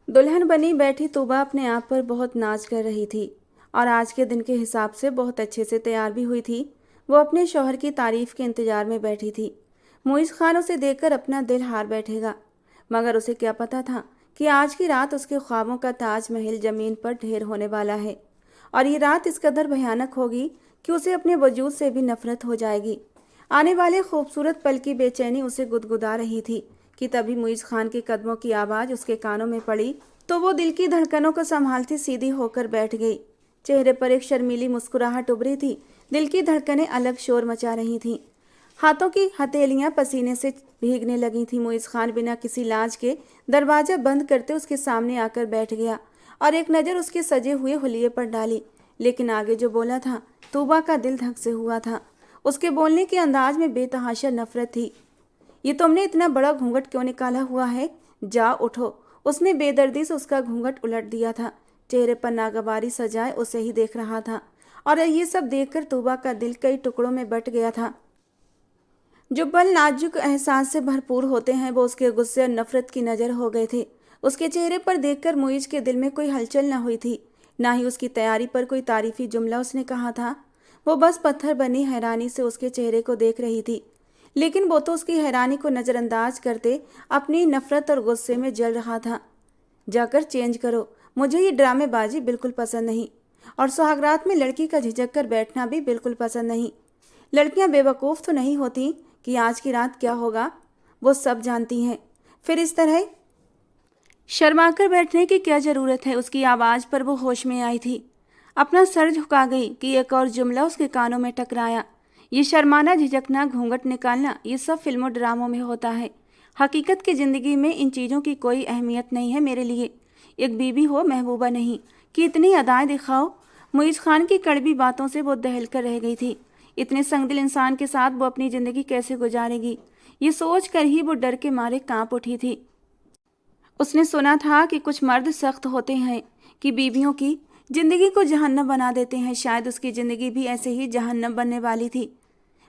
दुल्हन बनी बैठी तूबा अपने आप पर बहुत नाज कर रही थी और आज के दिन के हिसाब से बहुत अच्छे से तैयार भी हुई थी। वो अपने शौहर की तारीफ के इंतजार में बैठी थी। मुइज़ खान उसे देखकर अपना दिल हार बैठेगा, मगर उसे क्या पता था कि आज की रात उसके ख्वाबों का ताजमहल जमीन पर ढेर होने वाला है। और ये रात इस कदर भयानक होगी कि उसे अपने वजूद से भी नफरत हो जाएगी। आने वाले खूबसूरत पल की बेचैनी उसे गुदगुदा रही थी कि तभी मुइज़ खान के कदमों की आवाज़ उसके कानों में पड़ी तो वो दिल की धड़कनों को संभालती सीधी होकर बैठ गई। चेहरे पर एक शर्मीली मुस्कुराहट उभरी थी। दिल की धड़कनें अलग शोर मचा रही थीं। हाथों की हथेलियां पसीने से भीगने लगी थी। मुइज़ खान बिना किसी लाज के दरवाजा बंद करते उसके सामने आकर बैठ गया और एक नज़र उसके सजे हुए हुलिये पर डाली। लेकिन आगे जो बोला था, तूबा का दिल धक से हुआ था। उसके बोलने के अंदाज में बेतहाशा नफरत थी। ये तुमने इतना बड़ा घूंघट क्यों निकाला हुआ है? जा उठो। उसने बेदर्दी से उसका घूंघट उलट दिया था। चेहरे पर नागवारी सजाए उसे ही देख रहा था और ये सब देखकर तूबा का दिल कई टुकड़ों में बट गया था। जो पल नाजुक एहसास से भरपूर होते हैं वो उसके गुस्से और नफरत की नज़र हो गए थे। उसके चेहरे पर देखकर मुइज़ के दिल में कोई हलचल न हुई थी, ना ही उसकी तैयारी पर कोई तारीफी जुमला उसने कहा था। वो बस पत्थर बनी हैरानी से उसके चेहरे को देख रही थी। लेकिन वो तो उसकी हैरानी को नज़रअंदाज करते अपनी नफरत और गुस्से में जल रहा था। जाकर चेंज करो, मुझे ये ड्रामेबाजी बिल्कुल पसंद नहीं, और सुहागरात में लड़की का झिझक कर बैठना भी बिल्कुल पसंद नहीं। लड़कियां बेवकूफ़ तो नहीं होती कि आज की रात क्या होगा, वो सब जानती हैं। फिर इस तरह शर्माकर बैठने की क्या ज़रूरत है? उसकी आवाज़ पर वो होश में आई थी। अपना सर झुका गई कि एक और जुमला उसके कानों में टकराया। ये शर्माना, झिझकना, घूंघट निकालना, ये सब फिल्मों ड्रामों में होता है। हकीकत की ज़िंदगी में इन चीज़ों की कोई अहमियत नहीं है मेरे लिए। एक बीवी हो, महबूबा नहीं कि इतनी अदाएँ दिखाओ। मुइज़ खान की कड़वी बातों से वो दहल कर रह गई थी। इतने संगदिल इंसान के साथ वो अपनी ज़िंदगी कैसे गुजारेगी, ये सोच कर ही वो डर के मारे कांप उठी थी। उसने सुना था कि कुछ मर्द सख्त होते हैं कि बीवियों की जिंदगी को जहन्नम बना देते हैं। शायद उसकी ज़िंदगी भी ऐसे ही जहन्नम बनने वाली थी।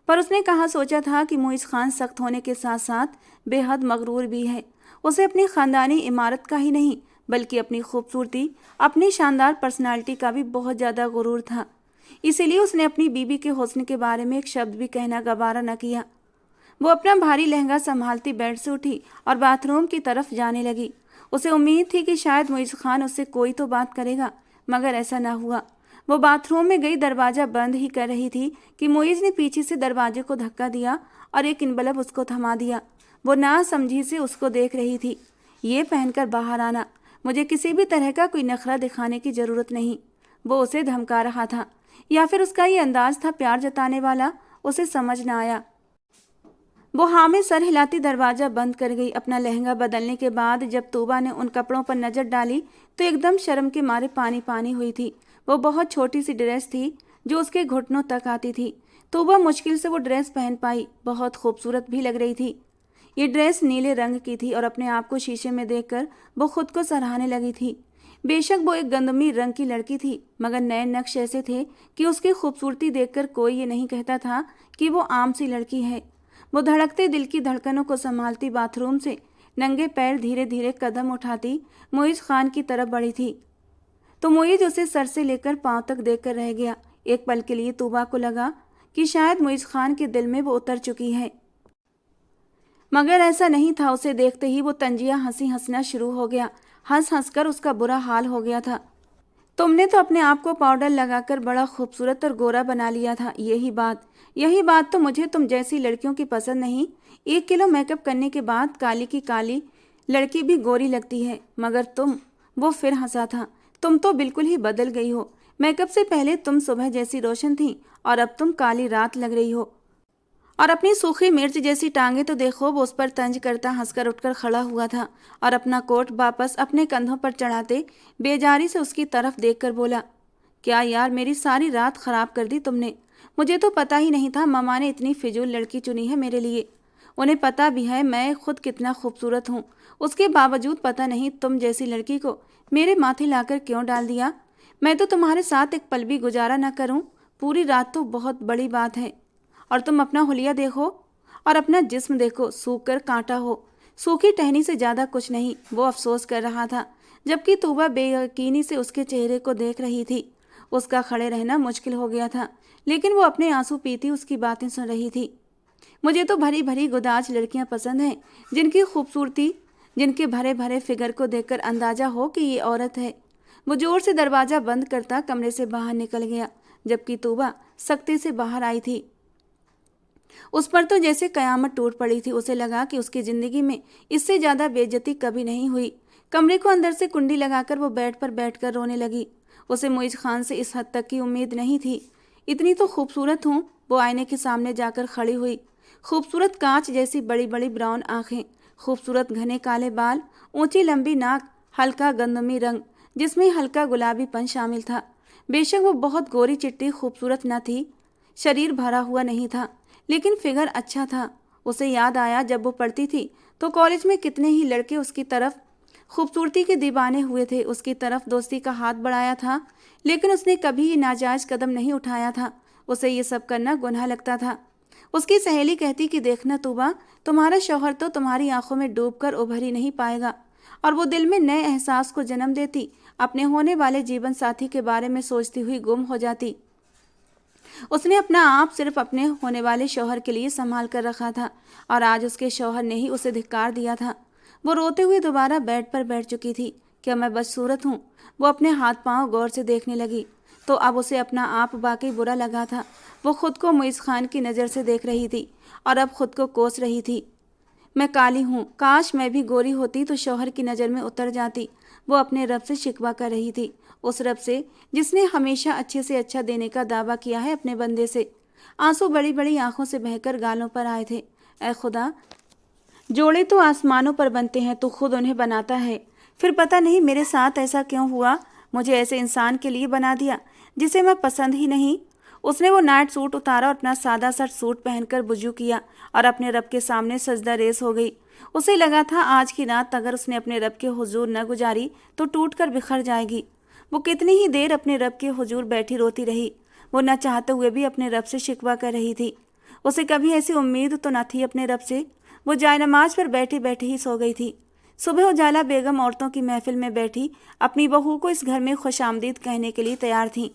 पर उसने कहाँ सोचा था कि मुइज़ खान सख्त होने के साथ साथ बेहद मगरूर भी है। उसे अपनी ख़ानदानी इमारत का ही नहीं बल्कि अपनी खूबसूरती, अपनी शानदार पर्सनालिटी का भी बहुत ज़्यादा गुरूर था। इसीलिए उसने अपनी बीबी के हुस्न के बारे में एक शब्द भी कहना गवारा न किया। वो अपना भारी लहंगा संभालती बेड से उठी और बाथरूम की तरफ जाने लगी। उसे उम्मीद थी कि शायद मुइज़ खान उससे कोई तो बात करेगा, मगर ऐसा ना हुआ। वो बाथरूम में गई, दरवाज़ा बंद ही कर रही थी कि मुइज़ ने पीछे से दरवाजे को धक्का दिया और एक इनबलब उसको थमा दिया। वो ना समझी से उसको देख रही थी। ये पहनकर बाहर आना, मुझे किसी भी तरह का कोई नखरा दिखाने की ज़रूरत नहीं। वो उसे धमका रहा था या फिर उसका ये अंदाज था प्यार जताने वाला, उसे समझ ना आया। वो हाँ में सर हिलाती दरवाज़ा बंद कर गई। अपना लहंगा बदलने के बाद जब तूबा ने उन कपड़ों पर नज़र डाली तो एकदम शर्म के मारे पानी पानी हुई थी। वो बहुत छोटी सी ड्रेस थी जो उसके घुटनों तक आती थी। तूबा मुश्किल से वो ड्रेस पहन पाई। बहुत खूबसूरत भी लग रही थी। ये ड्रेस नीले रंग की थी और अपने आप को शीशे में देखकर वो खुद को सराहने लगी थी। बेशक वो एक गंदमी रंग की लड़की थी, मगर नए नक्श ऐसे थे कि उसकी खूबसूरती देखकर कोई ये नहीं कहता था कि वो आम सी लड़की है। वो धड़कते दिल की धड़कनों को संभालती बाथरूम से नंगे पैर धीरे धीरे कदम उठाती मुइज़ खान की तरफ बढ़ी थी तो मुइज़ उसे सर से लेकर पांव तक देखकर रह गया। एक पल के लिए तूबा को लगा कि शायद मुइज़ खान के दिल में वो उतर चुकी है, मगर ऐसा नहीं था। उसे देखते ही वो तंजिया हंसी हंसना शुरू हो गया। हंस हंस कर उसका बुरा हाल हो गया था। तुमने तो अपने आप को पाउडर लगाकर बड़ा खूबसूरत और गोरा बना लिया था। यही बात तो मुझे तुम जैसी लड़कियों की पसंद नहीं। 1 किलो मेकअप करने के बाद काली की काली लड़की भी गोरी लगती है, मगर तुम। वो फिर हंसा था। तुम तो बिल्कुल ही बदल गई हो। मेकअप से पहले तुम सुबह जैसी रोशन थी और अब तुम काली रात लग रही हो। और अपनी सूखी मिर्च जैसी टांगे तो देखो। वो उस पर तंज करता हंसकर उठकर खड़ा हुआ था और अपना कोट वापस अपने कंधों पर चढ़ाते बेजारी से उसकी तरफ देखकर बोला, क्या यार, मेरी सारी रात खराब कर दी तुमने। मुझे तो पता ही नहीं था ममा ने इतनी फिजूल लड़की चुनी है मेरे लिए। उन्हें पता भी है मैं खुद कितना खूबसूरत हूँ, उसके बावजूद पता नहीं तुम जैसी लड़की को मेरे माथे लाकर क्यों डाल दिया। मैं तो तुम्हारे साथ एक पल भी गुजारा न करूँ पूरी रात तो बहुत बड़ी बात है। और तुम अपना हुलिया देखो और अपना जिस्म देखो, सूख कर कांटा हो। सूखी टहनी से ज्यादा कुछ नहीं, वो अफसोस कर रहा था, जबकि तूबा बेयकीनी से उसके चेहरे को देख रही थी। उसका खड़े रहना मुश्किल हो गया था, लेकिन वो अपने आंसू पीती उसकी बातें सुन रही थी। मुझे तो भरी भरी गुदाज लड़कियां पसंद हैं, जिनकी खूबसूरती, जिनके भरे भरे फिगर को देखकर अंदाजा हो कि ये औरत है। वो जोर से दरवाजा बंद करता कमरे से बाहर निकल गया, जबकि तूबा सख्ती से बाहर आई थी। उस पर तो जैसे कयामत टूट पड़ी थी। उसे लगा कि उसकी जिंदगी में इससे ज्यादा बेइज्जती कभी नहीं हुई। कमरे को अंदर से कुंडी लगाकर वो बेड पर बैठकर रोने लगी। उसे मुइज खान से इस हद तक की उम्मीद नहीं थी। इतनी तो खूबसूरत हूँ, वो आईने के सामने जाकर खड़ी हुई। खूबसूरत कांच जैसी बड़ी बड़ी ब्राउन आंखें, खूबसूरत घने काले बाल, ऊंची लंबी नाक, हल्का गंदमी रंग जिसमें हल्का गुलाबीपन शामिल था। बेशक वो बहुत गोरी चिट्टी खूबसूरत न थी, शरीर भरा हुआ नहीं था, लेकिन फिगर अच्छा था। उसे याद आया जब वो पढ़ती थी तो कॉलेज में कितने ही लड़के उसकी तरफ खूबसूरती के दीवाने हुए थे, उसकी तरफ दोस्ती का हाथ बढ़ाया था, लेकिन उसने कभी नाजायज कदम नहीं उठाया था। उसे ये सब करना गुनाह लगता था। उसकी सहेली कहती कि देखना तूबा, तुम्हारा शौहर तो तुम्हारी आंखों में डूबकर उभर ही नहीं पाएगा। और वो दिल में नए एहसास को जन्म देती, अपने होने वाले जीवन साथी के बारे में सोचती हुई गुम हो जाती। उसने अपना आप सिर्फ अपने होने वाले शौहर के लिए संभाल कर रखा था, और आज उसके शौहर ने ही उसे धिक्कार दिया था। वो रोते हुए दोबारा बेड पर बैठ चुकी थी। क्या मैं बदसूरत हूँ? वो अपने हाथ पांव गौर से देखने लगी तो अब उसे अपना आप वाकई बुरा लगा था। वो खुद को मुइज खान की नज़र से देख रही थी और अब खुद को कोस रही थी। मैं काली हूँ, काश मैं भी गोरी होती तो शौहर की नज़र में उतर जाती। वो अपने रब से शिकवा कर रही थी, उस रब से जिसने हमेशा अच्छे से अच्छा देने का दावा किया है अपने बंदे से। आंसू बड़ी बड़ी आंखों से बहकर गालों पर आए थे। ऐ खुदा, जोड़े तो आसमानों पर बनते हैं, तू खुद उन्हें बनाता है। फिर पता नहीं मेरे साथ ऐसा क्यों हुआ, मुझे ऐसे इंसान के लिए बना दिया जिसे मैं पसंद ही नहीं। उसने वो नाइट सूट उतारा और अपना सादा सा सूट पहनकर वुजू किया और अपने रब के सामने सजदा रेस हो गई। उसे लगा था आज की रात अगर उसने अपने रब के हुजूर न गुजारी तो टूट कर बिखर जाएगी। वो कितनी ही देर अपने रब के हुजूर बैठी रोती रही। वो न चाहते हुए भी अपने रब से शिकवा कर रही थी। उसे कभी ऐसी उम्मीद तो न थी अपने रब से। वो जायनमाज पर बैठी बैठी ही सो गई थी। सुबह उजाला बेगम औरतों की महफिल में बैठी अपनी बहू को इस घर में खुशामदीद कहने के लिए तैयार थी।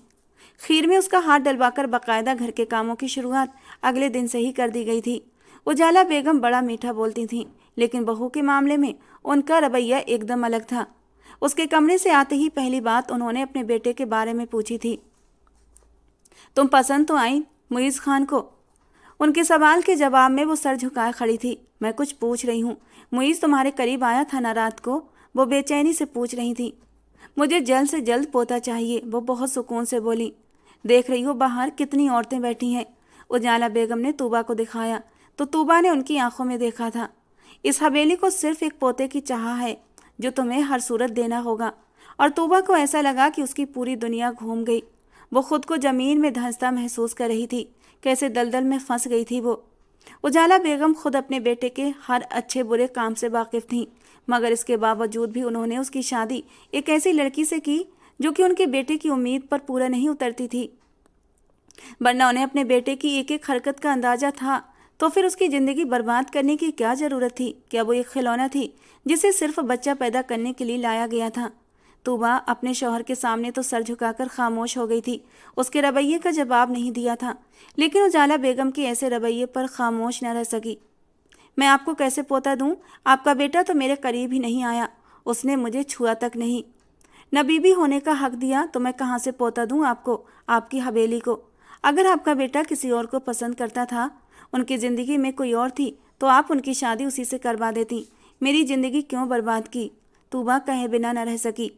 खीर में उसका हाथ डलवाकर बाकायदा घर के कामों की शुरुआत अगले दिन से ही कर दी गई थी। उजाला बेगम बड़ा मीठा बोलती थीं, लेकिन बहू के मामले में उनका रवैया एकदम अलग था। उसके कमरे से आते ही पहली बात उन्होंने अपने बेटे के बारे में पूछी थी। तुम पसंद तो आई मुइज खान को? उनके सवाल के जवाब में वो सर झुकाए खड़ी थी। मैं कुछ पूछ रही हूँ। मुइज तुम्हारे करीब आया था ना रात को? वो बेचैनी से पूछ रही थी। मुझे जल्द से जल्द पोता चाहिए, वो बहुत सुकून से बोली। देख रही हो बाहर कितनी औरतें बैठी हैं? उजाला बेगम ने तूबा को दिखाया तो तूबा ने उनकी आंखों में देखा था। इस हवेली को सिर्फ एक पोते की चाह है जो तुम्हें हर सूरत देना होगा। और तूबा को ऐसा लगा कि उसकी पूरी दुनिया घूम गई। वो खुद को जमीन में धंसता महसूस कर रही थी, कैसे दलदल में फंस गई थी वो। उजाला बेगम खुद अपने बेटे के हर अच्छे बुरे काम से वाकिफ थीं, मगर इसके बावजूद भी उन्होंने उसकी शादी एक ऐसी लड़की से की जो कि उनके बेटे की उम्मीद पर पूरा नहीं उतरती थी। वरना उन्हें अपने बेटे की एक एक हरकत का अंदाजा था, तो फिर उसकी ज़िंदगी बर्बाद करने की क्या ज़रूरत थी? क्या वो एक खिलौना थी जिसे सिर्फ बच्चा पैदा करने के लिए लाया गया था? तूबा अपने शौहर के सामने तो सर झुकाकर खामोश हो गई थी। उसके रवैये का जवाब नहीं दिया था, लेकिन उजाला बेगम के ऐसे रवैये पर खामोश न रह सकी। मैं आपको कैसे पोता दूं? आपका बेटा तो मेरे करीब ही नहीं आया, उसने मुझे छुआ तक नहीं। न बीबी होने का हक दिया तो मैं कहाँ से पोता दूं आपको, आपकी हवेली को? अगर आपका बेटा किसी और को पसंद करता था, उनकी ज़िंदगी में कोई और थी, तो आप उनकी शादी उसी से करवा देती। मेरी ज़िंदगी क्यों बर्बाद की? तूबा कहे बिना न रह सकी।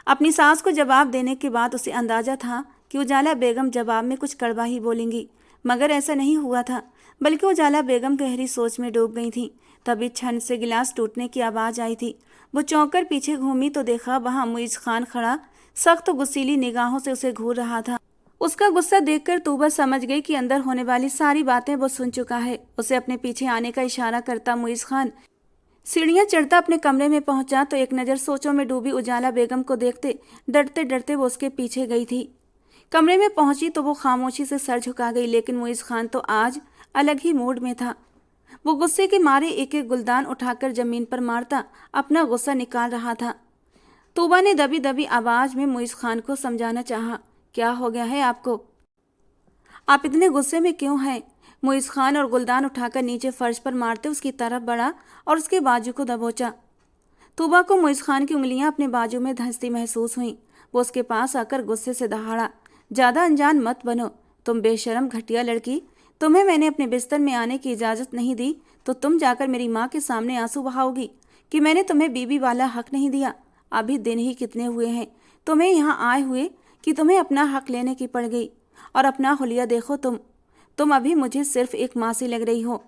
अपनी सास को जवाब देने के बाद उसे अंदाजा था कि उजाला बेगम जवाब में कुछ कड़वा ही बोलेंगी, मगर ऐसा नहीं हुआ था, बल्कि उजाला बेगम गहरी सोच में डूब गई थी। तभी छन से गिलास टूटने की आवाज़ आई थी। वो चौंक कर पीछे घूमी तो देखा वहाँ मुइज खान खड़ा सख्त गुस्सीली निगाहों से उसे घूर रहा था। उसका गुस्सा देखकर तूबा समझ गई कि अंदर होने वाली सारी बातें वो सुन चुका है। उसे अपने पीछे आने का इशारा करता मुइज खान सीढ़ियां चढ़ता अपने कमरे में पहुंचा तो एक नज़र सोचों में डूबी उजाला बेगम को देखते डरते डरते वो उसके पीछे गई थी। कमरे में पहुंची तो वो खामोशी से सर झुका गई, लेकिन मुइज खान तो आज अलग ही मूड में था। वो गुस्से के मारे एक एक गुलदान उठाकर जमीन पर मारता अपना गुस्सा निकाल रहा था। तूबा ने दबी दबी आवाज में मुइज खान को समझाना चाहा, क्या हो गया है आपको? आप इतने गुस्से में क्यों हैं? मुइज खान और गुलदान उठाकर नीचे फर्श पर मारते उसकी तरफ बढ़ा और उसके बाजू को दबोचा। तूबा को मुइज खान की उंगलियां अपने बाजू में धंसती महसूस हुई। वो उसके पास आकर गुस्से से दहाड़ा, ज्यादा अनजान मत बनो, तुम बेशरम घटिया लड़की। तुम्हें मैंने अपने बिस्तर में आने की इजाजत नहीं दी तो तुम जाकर मेरी माँ के सामने आंसू बहाओगी कि मैंने तुम्हें बीबी वाला हक नहीं दिया। अभी दिन ही कितने हुए हैं तुम्हें यहाँ आए हुए कि तुम्हें अपना हक लेने की पड़ गई। और अपना हुलिया देखो, तुम अभी मुझे सिर्फ एक माँ सी लग रही हो।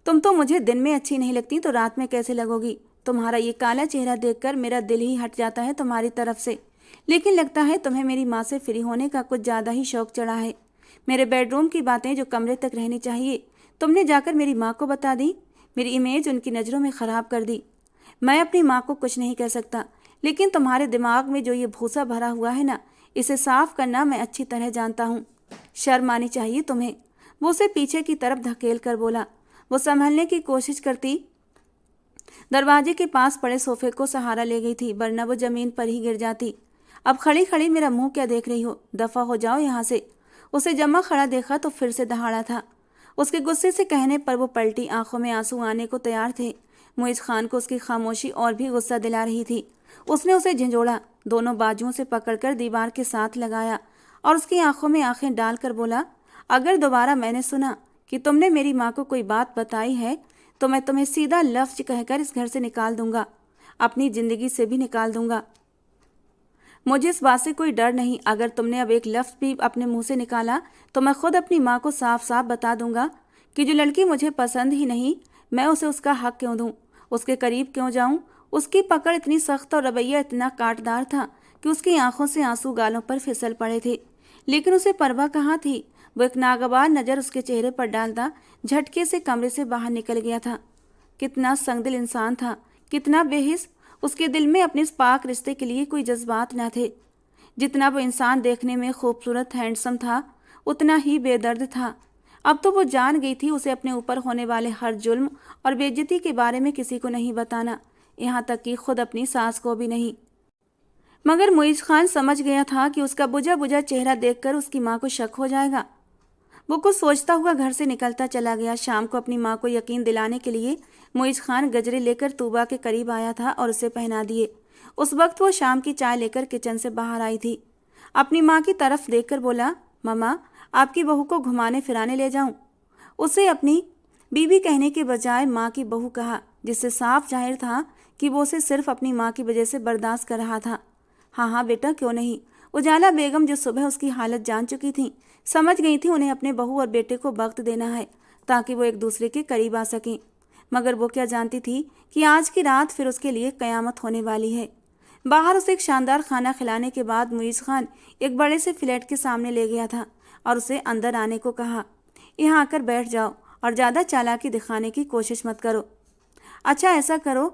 तुम तो मुझे दिन में अच्छी नहीं लगती तो रात में कैसे लगोगी? तुम्हारा ये काला चेहरा देखकर मेरा दिल ही हट जाता है तुम्हारी तरफ से। लेकिन लगता है तुम्हें मेरी माँ से फ्री होने का कुछ ज़्यादा ही शौक चढ़ा है। मेरे बेडरूम की बातें जो कमरे तक रहनी चाहिए तुमने जाकर मेरी माँ को बता दी। मेरी इमेज उनकी नज़रों में ख़राब कर दी। मैं अपनी माँ को कुछ नहीं कह सकता, लेकिन तुम्हारे दिमाग में जो ये भूसा भरा हुआ है ना, इसे साफ करना मैं अच्छी तरह जानता हूँ। शर्म आनी चाहिए तुम्हें। वो उसे पीछे की तरफ धकेल कर बोला। वो संभलने की कोशिश करती दरवाजे के पास पड़े सोफे को सहारा ले गई थी, वरना वो जमीन पर ही गिर जाती। अब खड़ी खड़ी मेरा मुंह क्या देख रही हो? दफा हो जाओ यहाँ से। उसे जमा खड़ा देखा तो फिर से दहाड़ा था। उसके गुस्से से कहने पर वो पलटी, आंखों में आंसू आने को तैयार थे। मुइज खान को उसकी खामोशी और भी गुस्सा दिला रही थी। उसने उसे झंझोड़ा, दोनों बाजुओं से पकड़कर दीवार के साथ लगाया और उसकी आंखों में आंखें डालकर बोला, अगर दोबारा मैंने सुना कि तुमने मेरी माँ को कोई बात बताई है तो मैं तुम्हें सीधा लफ्ज कहकर इस घर से निकाल दूंगा, अपनी जिंदगी से भी निकाल दूंगा। मुझे इस बात से कोई डर नहीं। अगर तुमने अब एक लफ्ज भी अपने मुंह से निकाला तो मैं खुद अपनी माँ को साफ साफ बता दूंगा कि जो लड़की मुझे पसंद ही नहीं, मैं उसे उसका हक क्यों दूं, उसके करीब क्यों जाऊं। उसकी पकड़ इतनी सख्त और रवैया इतना काटदार था कि उसकी आंखों से आंसू गालों पर फिसल पड़े थे, लेकिन उसे परवाह कहाँ थी। वो एक नागवार नज़र उसके चेहरे पर डालता झटके से कमरे से बाहर निकल गया था। कितना संगदिल इंसान था, कितना बेहिस। उसके दिल में अपने इस पाक रिश्ते के लिए कोई जज्बात न थे। जितना वो इंसान देखने में खूबसूरत हैंडसम था उतना ही बेदर्द था। अब तो वो जान गई थी उसे अपने ऊपर होने वाले हर जुल्म और बेइज्जती के बारे में किसी को नहीं बताना, यहाँ तक कि खुद अपनी सास को भी नहीं। मगर मुइज खान समझ गया था कि उसका बुझा बुझा चेहरा देखकर उसकी माँ को शक हो जाएगा। वो कुछ सोचता हुआ घर से निकलता चला गया। शाम को अपनी माँ को यकीन दिलाने के लिए मुइज खान गजरे लेकर तूबा के करीब आया था और उसे पहना दिए। उस वक्त वो शाम की चाय लेकर किचन से बाहर आई थी। अपनी माँ की तरफ देखकर बोला, मम्मा, आपकी बहू को घुमाने फिराने ले जाऊं? उसे अपनी बीबी कहने के बजाय माँ की बहू कहा, जिससे साफ जाहिर था कि वो उसे सिर्फ अपनी माँ की वजह से बर्दाश्त कर रहा था। हाँ हाँ बेटा, क्यों नहीं। उजाला बेगम जो सुबह उसकी हालत जान चुकी थी, समझ गई थी उन्हें अपने बहू और बेटे को वक्त देना है ताकि वो एक दूसरे के करीब आ सकें। मगर वो क्या जानती थी कि आज की रात फिर उसके लिए कयामत होने वाली है। बाहर उसे एक शानदार खाना खिलाने के बाद मुइज खान एक बड़े से फ्लैट के सामने ले गया था और उसे अंदर आने को कहा। यहाँ आकर बैठ जाओ और ज़्यादा चालाकी दिखाने की कोशिश मत करो। अच्छा ऐसा करो,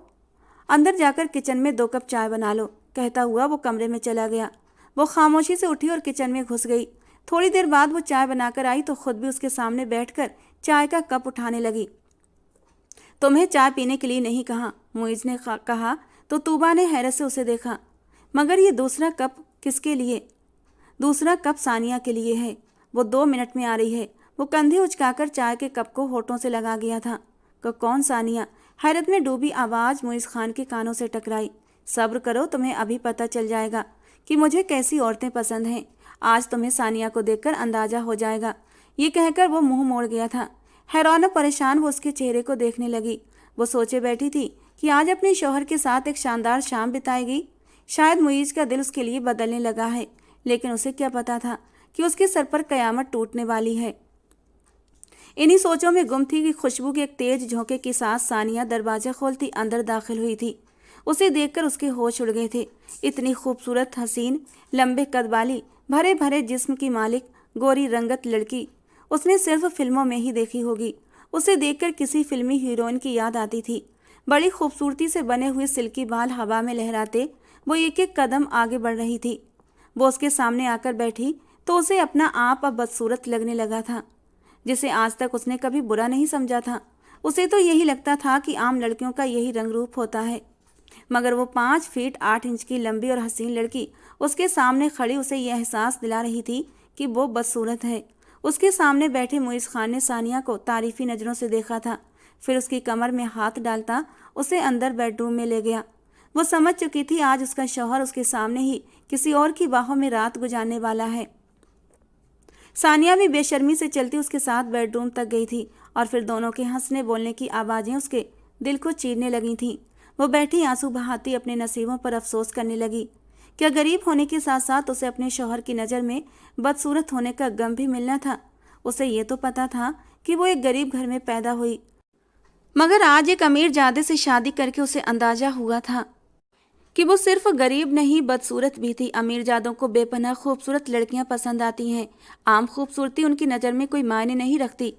अंदर जाकर किचन में 2 कप चाय बना लो, कहता हुआ वो कमरे में चला गया। वो खामोशी से उठी और किचन में घुस गई। थोड़ी देर बाद वो चाय बनाकर आई तो खुद भी उसके सामने बैठकर चाय का कप उठाने लगी। तुम्हें चाय पीने के लिए नहीं कहा, मुइज ने कहा तो तूबा ने हैरत से उसे देखा। मगर ये दूसरा कप किसके लिए? दूसरा कप सानिया के लिए है, वो 2 मिनट में आ रही है। वो कंधे उचकाकर चाय के कप को होठों से लगा गया था। कौन सानिया? हैरत में डूबी आवाज़ मुइज खान के कानों से टकराई। सब्र करो, तुम्हें अभी पता चल जाएगा कि मुझे कैसी औरतें पसंद हैं। आज तुम्हें सानिया को देखकर अंदाजा हो जाएगा। ये कहकर वो मुंह मोड़ गया था। हैरान और परेशान वो उसके चेहरे को देखने लगी। वो सोचे बैठी थी कि आज अपने शौहर के साथ एक शानदार शाम बिताएगी। शायद मुइज का दिल उसके लिए बदलने लगा है, लेकिन उसे क्या पता था कि उसके सर पर कयामत टूटने वाली है। इन्हीं सोचों में गुम थी कि खुशबू के एक तेज झोंके के साथ सानिया दरवाजा खोलती अंदर दाखिल हुई थी। उसे देखकर उसके होश उड़ गए थे। इतनी खूबसूरत, हसीन, लंबे कद वाली, भरे भरे जिस्म की मालिक, गोरी रंगत लड़की उसने सिर्फ फिल्मों में ही देखी होगी। उसे देखकर किसी फिल्मी हीरोइन की याद आती थी। बड़ी खूबसूरती से बने हुए सिल्की बाल हवा में लहराते वो एक एक कदम आगे बढ़ रही थी। वो उसके सामने आकर बैठी तो उसे अपना आप अब बदसूरत लगने लगा था। जिसे आज तक उसने कभी बुरा नहीं समझा था। उसे तो यही लगता था कि आम लड़कियों का यही रंग रूप होता है, मगर वो 5 फीट 8 इंच की लंबी और हसीन लड़की उसके सामने खड़ी उसे यह एहसास दिला रही थी कि वो बदसूरत है। उसके सामने बैठे मुइज़ खान ने सानिया को तारीफी नज़रों से देखा था, फिर उसकी कमर में हाथ डालता उसे अंदर बेडरूम में ले गया। वो समझ चुकी थी आज उसका शौहर उसके सामने ही किसी और की बाहों में रात गुजारने वाला है। सानिया भी बेशर्मी से चलती उसके साथ बेडरूम तक गई थी और फिर दोनों के हंसने बोलने की आवाज़ें उसके दिल को चीरने लगी थीं। वो बैठी आंसू बहाती अपने नसीबों पर अफसोस करने लगी। क्या गरीब होने के साथ साथ उसे अपने शौहर की नज़र में बदसूरत होने का गम भी मिलना था। उसे ये तो पता था कि वो एक गरीब घर में पैदा हुई, मगर आज एक अमीर जादे से शादी करके उसे अंदाजा हुआ था कि वो सिर्फ गरीब नहीं बदसूरत भी थी। अमीर जादों को बेपनाह खूबसूरत लड़कियां पसंद आती हैं। आम खूबसूरती उनकी नज़र में कोई मायने नहीं रखती।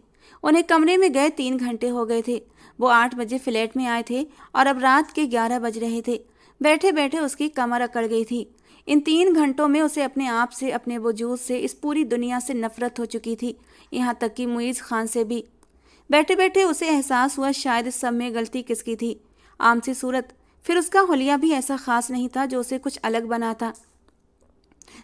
उन्हें कमरे में गए 3 घंटे हो गए थे। वो 8 बजे फ्लैट में आए थे और अब रात के 11 बज रहे थे। बैठे बैठे उसकी कमर अकड़ गई थी। इन 3 घंटों में उसे अपने आप से, अपने वजूद से, इस पूरी दुनिया से नफरत हो चुकी थी, यहाँ तक कि मुइज़ खान से भी। बैठे बैठे उसे एहसास हुआ शायद इस सब में गलती किसकी थी। आम सी सूरत, फिर उसका हुलिया भी ऐसा खास नहीं था जो उसे कुछ अलग बनाता।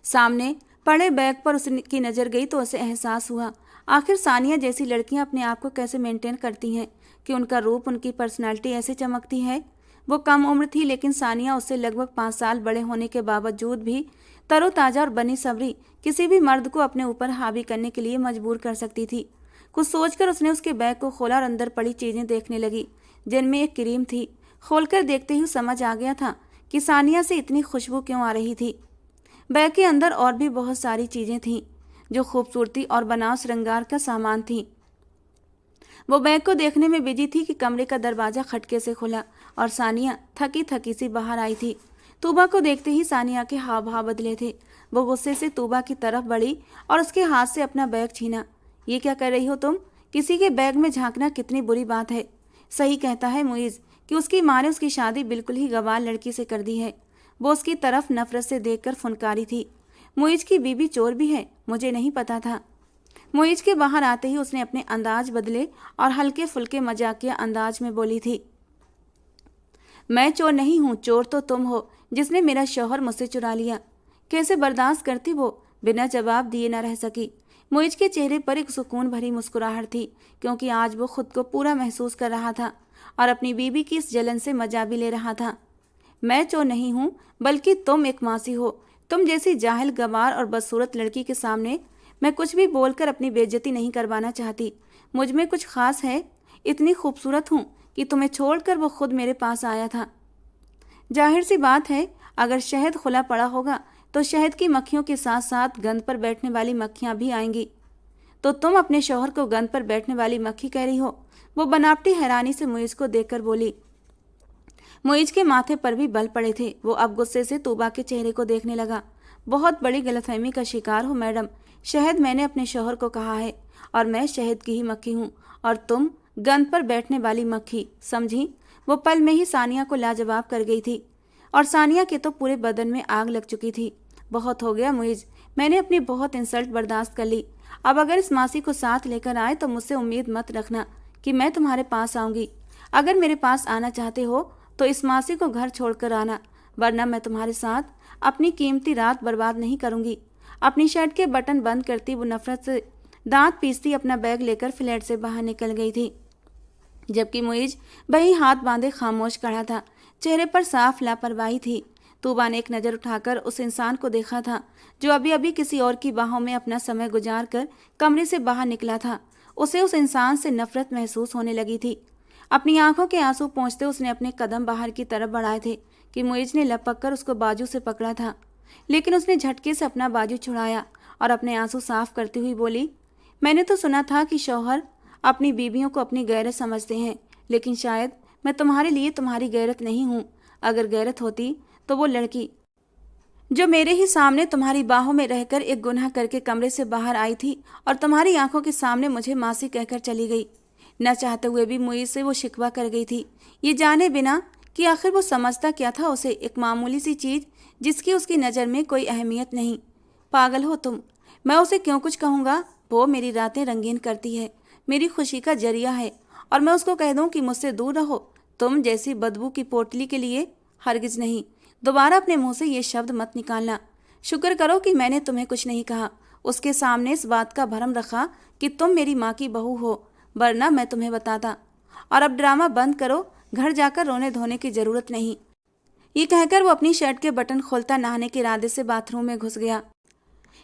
सामने पड़े बैग पर उसकी नज़र गई तो उसे एहसास हुआ आखिर सानिया जैसी लड़कियां अपने आप को कैसे मेंटेन करती हैं, कि उनका रूप, उनकी पर्सनालिटी ऐसे चमकती है। वो कम उम्र थी, लेकिन सानिया उससे लगभग 5 साल बड़े होने के बावजूद भी तरोताज़ा और बनी सबरी किसी भी मर्द को अपने ऊपर हावी करने के लिए मजबूर कर सकती थी। कुछ सोचकर उसने उसके बैग को खोला और अंदर पड़ी चीज़ें देखने लगी, जिनमें एक क्रीम थी। खोलकर देखते ही समझ आ गया था कि सानिया से इतनी खुशबू क्यों आ रही थी। बैग के अंदर और भी बहुत सारी चीज़ें थीं जो खूबसूरती और बनाव श्रृंगार का सामान थीं। वो बैग को देखने में बिजी थी कि कमरे का दरवाज़ा खटके से खुला और सानिया थकी थकी सी बाहर आई थी। तूबा को देखते ही सानिया के हाव भाव बदले थे। वो गुस्से से तूबा की तरफ बढ़ी और उसके हाथ से अपना बैग छीना। ये क्या कर रही हो तुम? किसी के बैग में झांकना कितनी बुरी बात है। सही कहता है मुइज़ कि उसकी माँ ने उसकी शादी बिल्कुल ही गवार लड़की से कर दी है। वो उसकी तरफ नफरत से देखकर फुनकारी थी। मुइज़ की बीबी चोर भी है, मुझे नहीं पता था। मुइज़ के बाहर आते ही उसने अपने अंदाज बदले और हल्के फुल्के मजाकिया अंदाज में बोली थी, मैं चोर नहीं हूँ, चोर तो तुम हो जिसने मेरा शौहर मुझसे चुरा लिया। कैसे बर्दाश्त करती वो? बिना जवाब दिए न रह सकी। मुइज़ के चेहरे पर एक सुकून भरी मुस्कुराहट थी, क्योंकि आज वो खुद को पूरा महसूस कर रहा था और अपनी बीबी की इस जलन से मजा भी ले रहा था। मैं चोर नहीं हूँ, बल्कि तुम एक मासी हो। तुम जैसी जाहिल, गवार और बदसूरत लड़की के सामने मैं कुछ भी बोलकर अपनी बेइज्जती नहीं करवाना चाहती। मुझ में कुछ खास है, इतनी खूबसूरत हूँ कि तुम्हें छोड़कर वो खुद मेरे पास आया था। जाहिर सी बात है, अगर शहद खुला पड़ा होगा तो शहद की मक्खियों के साथ साथ गंद पर बैठने वाली मक्खियाँ भी आएंगी। तो तुम अपने शौहर को गंद पर बैठने वाली मक्खी कह रही हो? वो बनावटी हैरानी से मुइज़ को देखकर बोली। मुइज़ के माथे पर भी बल पड़े थे। वो अब गुस्से से तूबा के चेहरे को देखने लगा। बहुत बड़ी गलतफहमी का शिकार हो मैडम। शहद मैंने अपने शौहर को कहा है और मैं शहद की ही मक्खी हूँ और तुम गंद पर बैठने वाली मक्खी, समझी? वो पल में ही सानिया को लाजवाब कर गई थी और सानिया के तो पूरे बदन में आग लग चुकी थी। बहुत हो गया मुइज़, मैंने अपनी बहुत इंसल्ट बर्दाश्त कर ली। अब अगर इस मासी को साथ लेकर आए तो मुझसे उम्मीद मत रखना कि मैं तुम्हारे पास आऊँगी। अगर मेरे पास आना चाहते हो तो इस मासी को घर छोड़कर आना, वरना मैं तुम्हारे साथ अपनी कीमती रात बर्बाद नहीं करूँगी। अपनी शर्ट के बटन बंद करती वो नफरत से दांत पीसती अपना बैग लेकर फ्लैट से बाहर निकल गई थी, जबकि मुइज़ वही हाथ बांधे खामोश खड़ा था। चेहरे पर साफ लापरवाही थी। तूबा ने एक नज़र उठाकर उस इंसान को देखा था जो अभी अभी किसी और की बाहों में अपना समय गुजार कर कमरे से बाहर निकला था। उसे उस इंसान से नफरत महसूस होने लगी थी। अपनी आंखों के आंसू पोंछते उसने अपने कदम बाहर की तरफ बढ़ाए थे कि मुइज़ ने लपक कर उसको बाजू से पकड़ा था, लेकिन उसने झटके से अपना बाजू छुड़ाया और अपने आंसू साफ करती हुई बोली, मैंने तो सुना था कि शौहर अपनी बीवियों को अपनी गैरत समझते हैं, लेकिन शायद मैं तुम्हारे लिए तुम्हारी गैरत नहीं हूँ। अगर गैरत होती तो वो लड़की जो मेरे ही सामने तुम्हारी बाहों में रहकर एक गुनाह करके कमरे से बाहर आई थी और तुम्हारी आंखों के सामने मुझे मासी कहकर चली गई। न चाहते हुए भी मुइज़ से वो शिकवा कर गई थी, ये जाने बिना कि आखिर वो समझता क्या था उसे, एक मामूली सी चीज़ जिसकी उसकी नज़र में कोई अहमियत नहीं। पागल हो तुम, मैं उसे क्यों कुछ कहूँगा? वो मेरी रातें रंगीन करती है, मेरी खुशी का जरिया है, और मैं उसको कह दूं कि मुझसे दूर रहो, तुम जैसी बदबू की पोटली के लिए हरगिज नहीं। दोबारा अपने मुंह से ये शब्द मत निकालना। शुक्र करो कि मैंने तुम्हें कुछ नहीं कहा, उसके सामने इस बात का भरम रखा कि तुम मेरी माँ की बहू हो, वरना मैं तुम्हें बताता। और अब ड्रामा बंद करो, घर जाकर रोने धोने की जरूरत नहीं। ये कहकर वो अपनी शर्ट के बटन खोलता नहाने के इरादे से बाथरूम में घुस गया,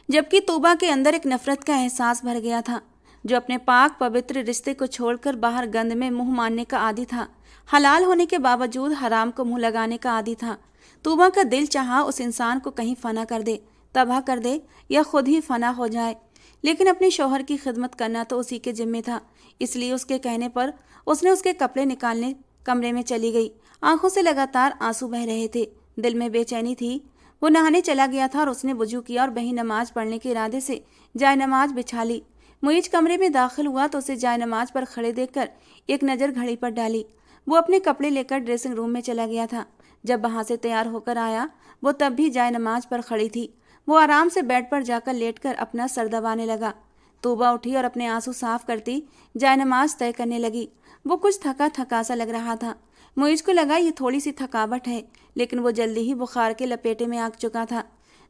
जबकि तूबा के अंदर एक नफरत का एहसास भर गया था, जो अपने पाक पवित्र रिश्ते को छोड़कर बाहर गंद में मुंह मारने का आदी था, हलाल होने के बावजूद हराम को मुंह लगाने का आदी था। तूबा का दिल चाहा उस इंसान को कहीं फना कर दे, तबाह कर दे, या खुद ही फना हो जाए, लेकिन अपने शौहर की खिदमत करना तो उसी के जिम्मे था। इसलिए उसके कहने पर उसने उसके कपड़े निकालने कमरे में चली गई। आंखों से लगातार आंसू बह रहे थे, दिल में बेचैनी थी। वो नहाने चला गया था और उसने वुजू किया और वहीं नमाज पढ़ने के इरादे से जाय नमाज बिछा ली। मुईज कमरे में दाखिल हुआ तो उसे जाय नमाज पर खड़े देखकर एक नज़र घड़ी पर डाली। वो अपने कपड़े लेकर ड्रेसिंग रूम में चला गया था। जब वहां से तैयार होकर आया, वो तब भी जाय नमाज पर खड़ी थी। वो आराम से बेड पर जाकर लेटकर अपना सर दबाने लगा। तूबा उठी और अपने आंसू साफ करती जाय नमाज तय करने लगी। वो कुछ थका थका सा लग रहा था। मुईज को लगा ये थोड़ी सी थकावट है, लेकिन वो जल्दी ही बुखार के लपेटे में आ चुका था,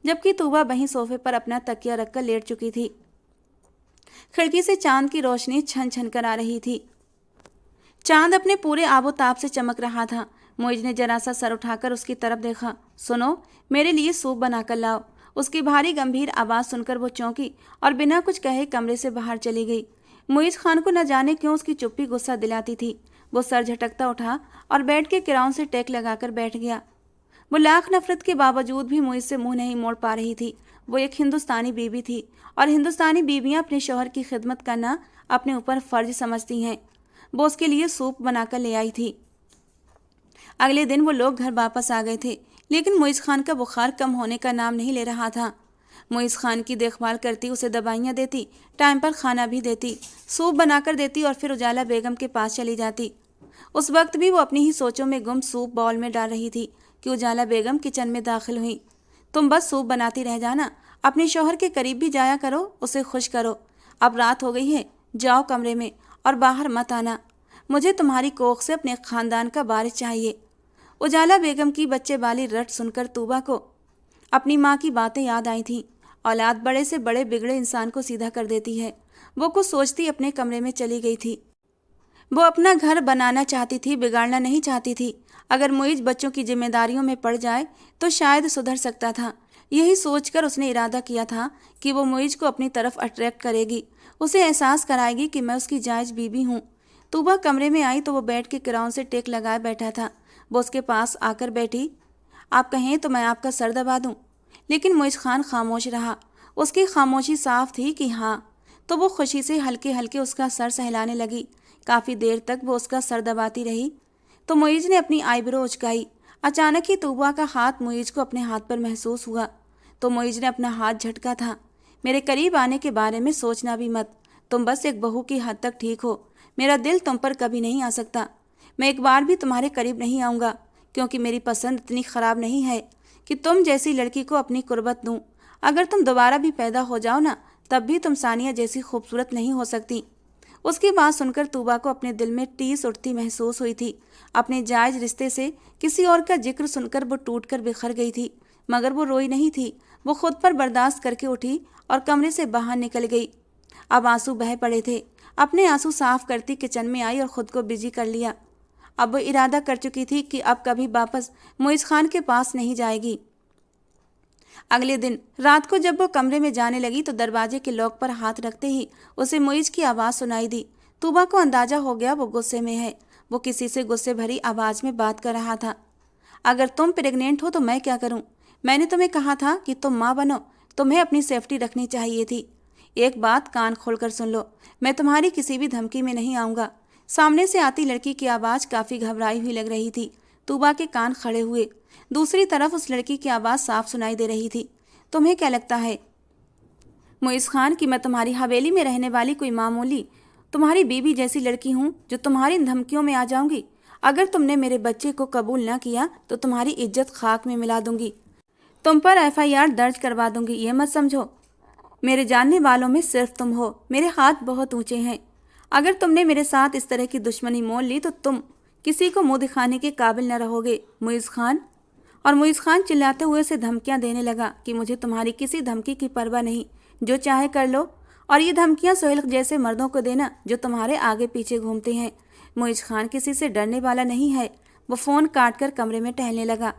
जबकि तूबा वहीं सोफे पर अपना तकिया रखकर लेट चुकी थी। खिड़की से चांद की रोशनी छन छन कर आ रही थी। चांद अपने पूरे आबोताब से चमक रहा था। मुईज ने जरा सा सर उठाकर उसकी तरफ देखा। सुनो, मेरे लिए सूप बनाकर लाओ। उसकी भारी गंभीर आवाज़ सुनकर वो चौंकी और बिना कुछ कहे कमरे से बाहर चली गई। मुईज खान को न जाने क्यों उसकी चुप्पी गुस्सा दिलाती थी। वो सर झटकता उठा और बेड के किराउन से टेक लगाकर बैठ गया। वो लाख नफरत के बावजूद भी मुईज से मुंह नहीं मोड़ पा रही थी। वो एक हिंदुस्तानी बीवी थी और हिंदुस्तानी बीवियां अपने शौहर की खिदमत करना अपने ऊपर फर्ज समझती हैं। वो उसके लिए सूप बनाकर ले आई थी। अगले दिन वो लोग घर वापस आ गए थे, लेकिन मुईज खान का बुखार कम होने का नाम नहीं ले रहा था। मुईज खान की देखभाल करती, उसे दवाइयाँ देती, टाइम पर खाना भी देती, सूप बनाकर देती और फिर उजाला बेगम के पास चली जाती। उस वक्त भी वो अपनी ही सोचों में गुम सूप बाउल में डाल रही थी कि उजाला बेगम किचन में दाखिल हुई। तुम बस सूप बनाती रह जाना, अपने शौहर के करीब भी जाया करो, उसे खुश करो। अब रात हो गई है, जाओ कमरे में और बाहर मत आना। मुझे तुम्हारी कोख से अपने खानदान का वारिस चाहिए। उजाला बेगम की बच्चे वाली रट सुनकर तूबा को अपनी माँ की बातें याद आई थीं। औलाद बड़े से बड़े बिगड़े इंसान को सीधा कर देती है। वो कुछ सोचती अपने कमरे में चली गई थी। वो अपना घर बनाना चाहती थी, बिगाड़ना नहीं चाहती थी। अगर मुईज बच्चों की जिम्मेदारियों में पड़ जाए तो शायद सुधर सकता था। यही सोचकर उसने इरादा किया था कि वो मुईज को अपनी तरफ अट्रैक्ट करेगी, उसे एहसास कराएगी कि मैं उसकी जायज बीबी हूँ। तूबा कमरे में आई तो वो बेड के किराउन से टेक लगाए बैठा था। वो उसके पास आकर बैठी। आप कहें तो मैं आपका सर दबा दूं। लेकिन मुईज खान खामोश रहा। उसकी खामोशी साफ थी कि हाँ। तो वो खुशी से हल्के हल्के उसका सर सहलाने लगी। काफ़ी देर तक वो उसका सर दबाती रही तो मुईज ने अपनी आईब्रो उचकाई। अचानक ही तूबा का हाथ मुईज को अपने हाथ पर महसूस हुआ तो मुईज ने अपना हाथ झटका था। मेरे करीब आने के बारे में सोचना भी मत। तुम बस एक बहू की हद तक ठीक हो। मेरा दिल तुम पर कभी नहीं आ सकता। मैं एक बार भी तुम्हारे करीब नहीं आऊँगा, क्योंकि मेरी पसंद इतनी ख़राब नहीं है कि तुम जैसी लड़की को अपनी कुर्बत दूँ। अगर तुम दोबारा भी पैदा हो जाओ ना, तब भी तुम सानिया जैसी खूबसूरत नहीं हो सकती। उसकी बात सुनकर तूबा को अपने दिल में टीस उठती महसूस हुई थी। अपने जायज रिश्ते से किसी और का जिक्र सुनकर वो टूटकर बिखर गई थी, मगर वो रोई नहीं थी। वो खुद पर बर्दाश्त करके उठी और कमरे से बाहर निकल गई। अब आंसू बह पड़े थे। अपने आंसू साफ करती किचन में आई और ख़ुद को बिजी कर लिया। अब वो इरादा कर चुकी थी कि अब कभी वापस मुईज खान के पास नहीं जाएगी। अगले दिन रात को जब वो कमरे में जाने लगी तो दरवाजे के लॉक पर हाथ रखते ही उसे मुईज की आवाज़ सुनाई दी। तूबा को अंदाजा हो गया वो गुस्से में है। वो किसी से गुस्से भरी आवाज़ में बात कर रहा था। अगर तुम प्रेग्नेंट हो तो मैं क्या करूं? मैंने तुम्हें कहा था कि तुम माँ बनो। तुम्हें अपनी सेफ्टी रखनी चाहिए थी। एक बात कान खोलकर सुन लो, मैं तुम्हारी किसी भी धमकी में नहीं आऊँगा। सामने से आती लड़की की आवाज़ काफ़ी घबराई हुई लग रही थी। तूबा के कान खड़े हुए। दूसरी तरफ उस लड़की की आवाज़ साफ सुनाई दे रही थी। तुम्हें क्या लगता है मुईज खान कि मैं तुम्हारी हवेली में रहने वाली कोई मामूली तुम्हारी बीबी जैसी लड़की हूँ जो तुम्हारी इन धमकियों में आ जाऊंगी? अगर तुमने मेरे बच्चे को कबूल न किया तो तुम्हारी इज्जत खाक में मिला दूंगी। तुम पर FIR दर्ज करवा दूंगी, ये मत समझो। मेरे जानने वालों में सिर्फ तुम हो। मेरे हाथ बहुत ऊंचे हैं। अगर तुमने मेरे साथ इस तरह की दुश्मनी मोल ली तो तुम किसी को मुंह दिखाने के काबिल न रहोगे, मुइज़ खान। और मुइज़ खान चिल्लाते हुए उसे धमकियां देने लगा कि मुझे तुम्हारी किसी धमकी की परवाह नहीं, जो चाहे कर लो। और ये धमकियां सोहेल जैसे मर्दों को देना जो तुम्हारे आगे पीछे घूमते हैं। मुइज़ खान किसी से डरने वाला नहीं है। वो फ़ोन काट कर कमरे में टहलने लगा।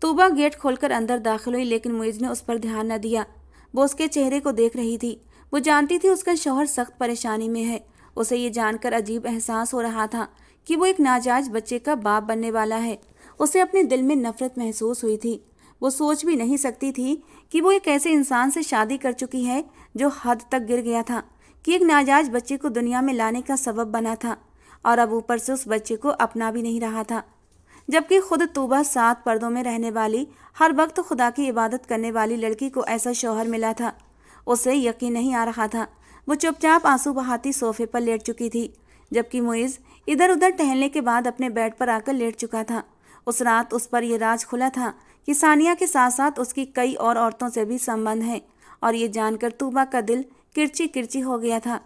तूबा गेट खोलकर अंदर दाखिल हुई, लेकिन मुइज़ ने उस पर ध्यान न दिया। वो उसके चेहरे को देख रही थी। वो जानती थी उसका शौहर सख्त परेशानी में है। उसे ये जानकर अजीब एहसास हो रहा था कि वो एक नाजायज बच्चे का बाप बनने वाला है। उसे अपने दिल में नफरत महसूस हुई थी। वो सोच भी नहीं सकती थी कि वो एक ऐसे इंसान से शादी कर चुकी है जो हद तक गिर गया था, कि एक नाजायज बच्चे को दुनिया में लाने का सबब बना था, और अब ऊपर से उस बच्चे को अपना भी नहीं रहा था। जबकि खुद तूबा 7 पर्दों में रहने वाली, हर वक्त खुदा की इबादत करने वाली लड़की को ऐसा शौहर मिला था। उसे यकीन नहीं आ रहा था। वो चुपचाप आंसू बहाती सोफे पर लेट चुकी थी, जबकि मुइज़ इधर उधर टहलने के बाद अपने बेड पर आकर लेट चुका था। उस रात उस पर यह राज खुला था कि सानिया के साथ साथ उसकी कई और औरतों से भी संबंध है, और ये जानकर तूबा का दिल किरची किरची हो गया था।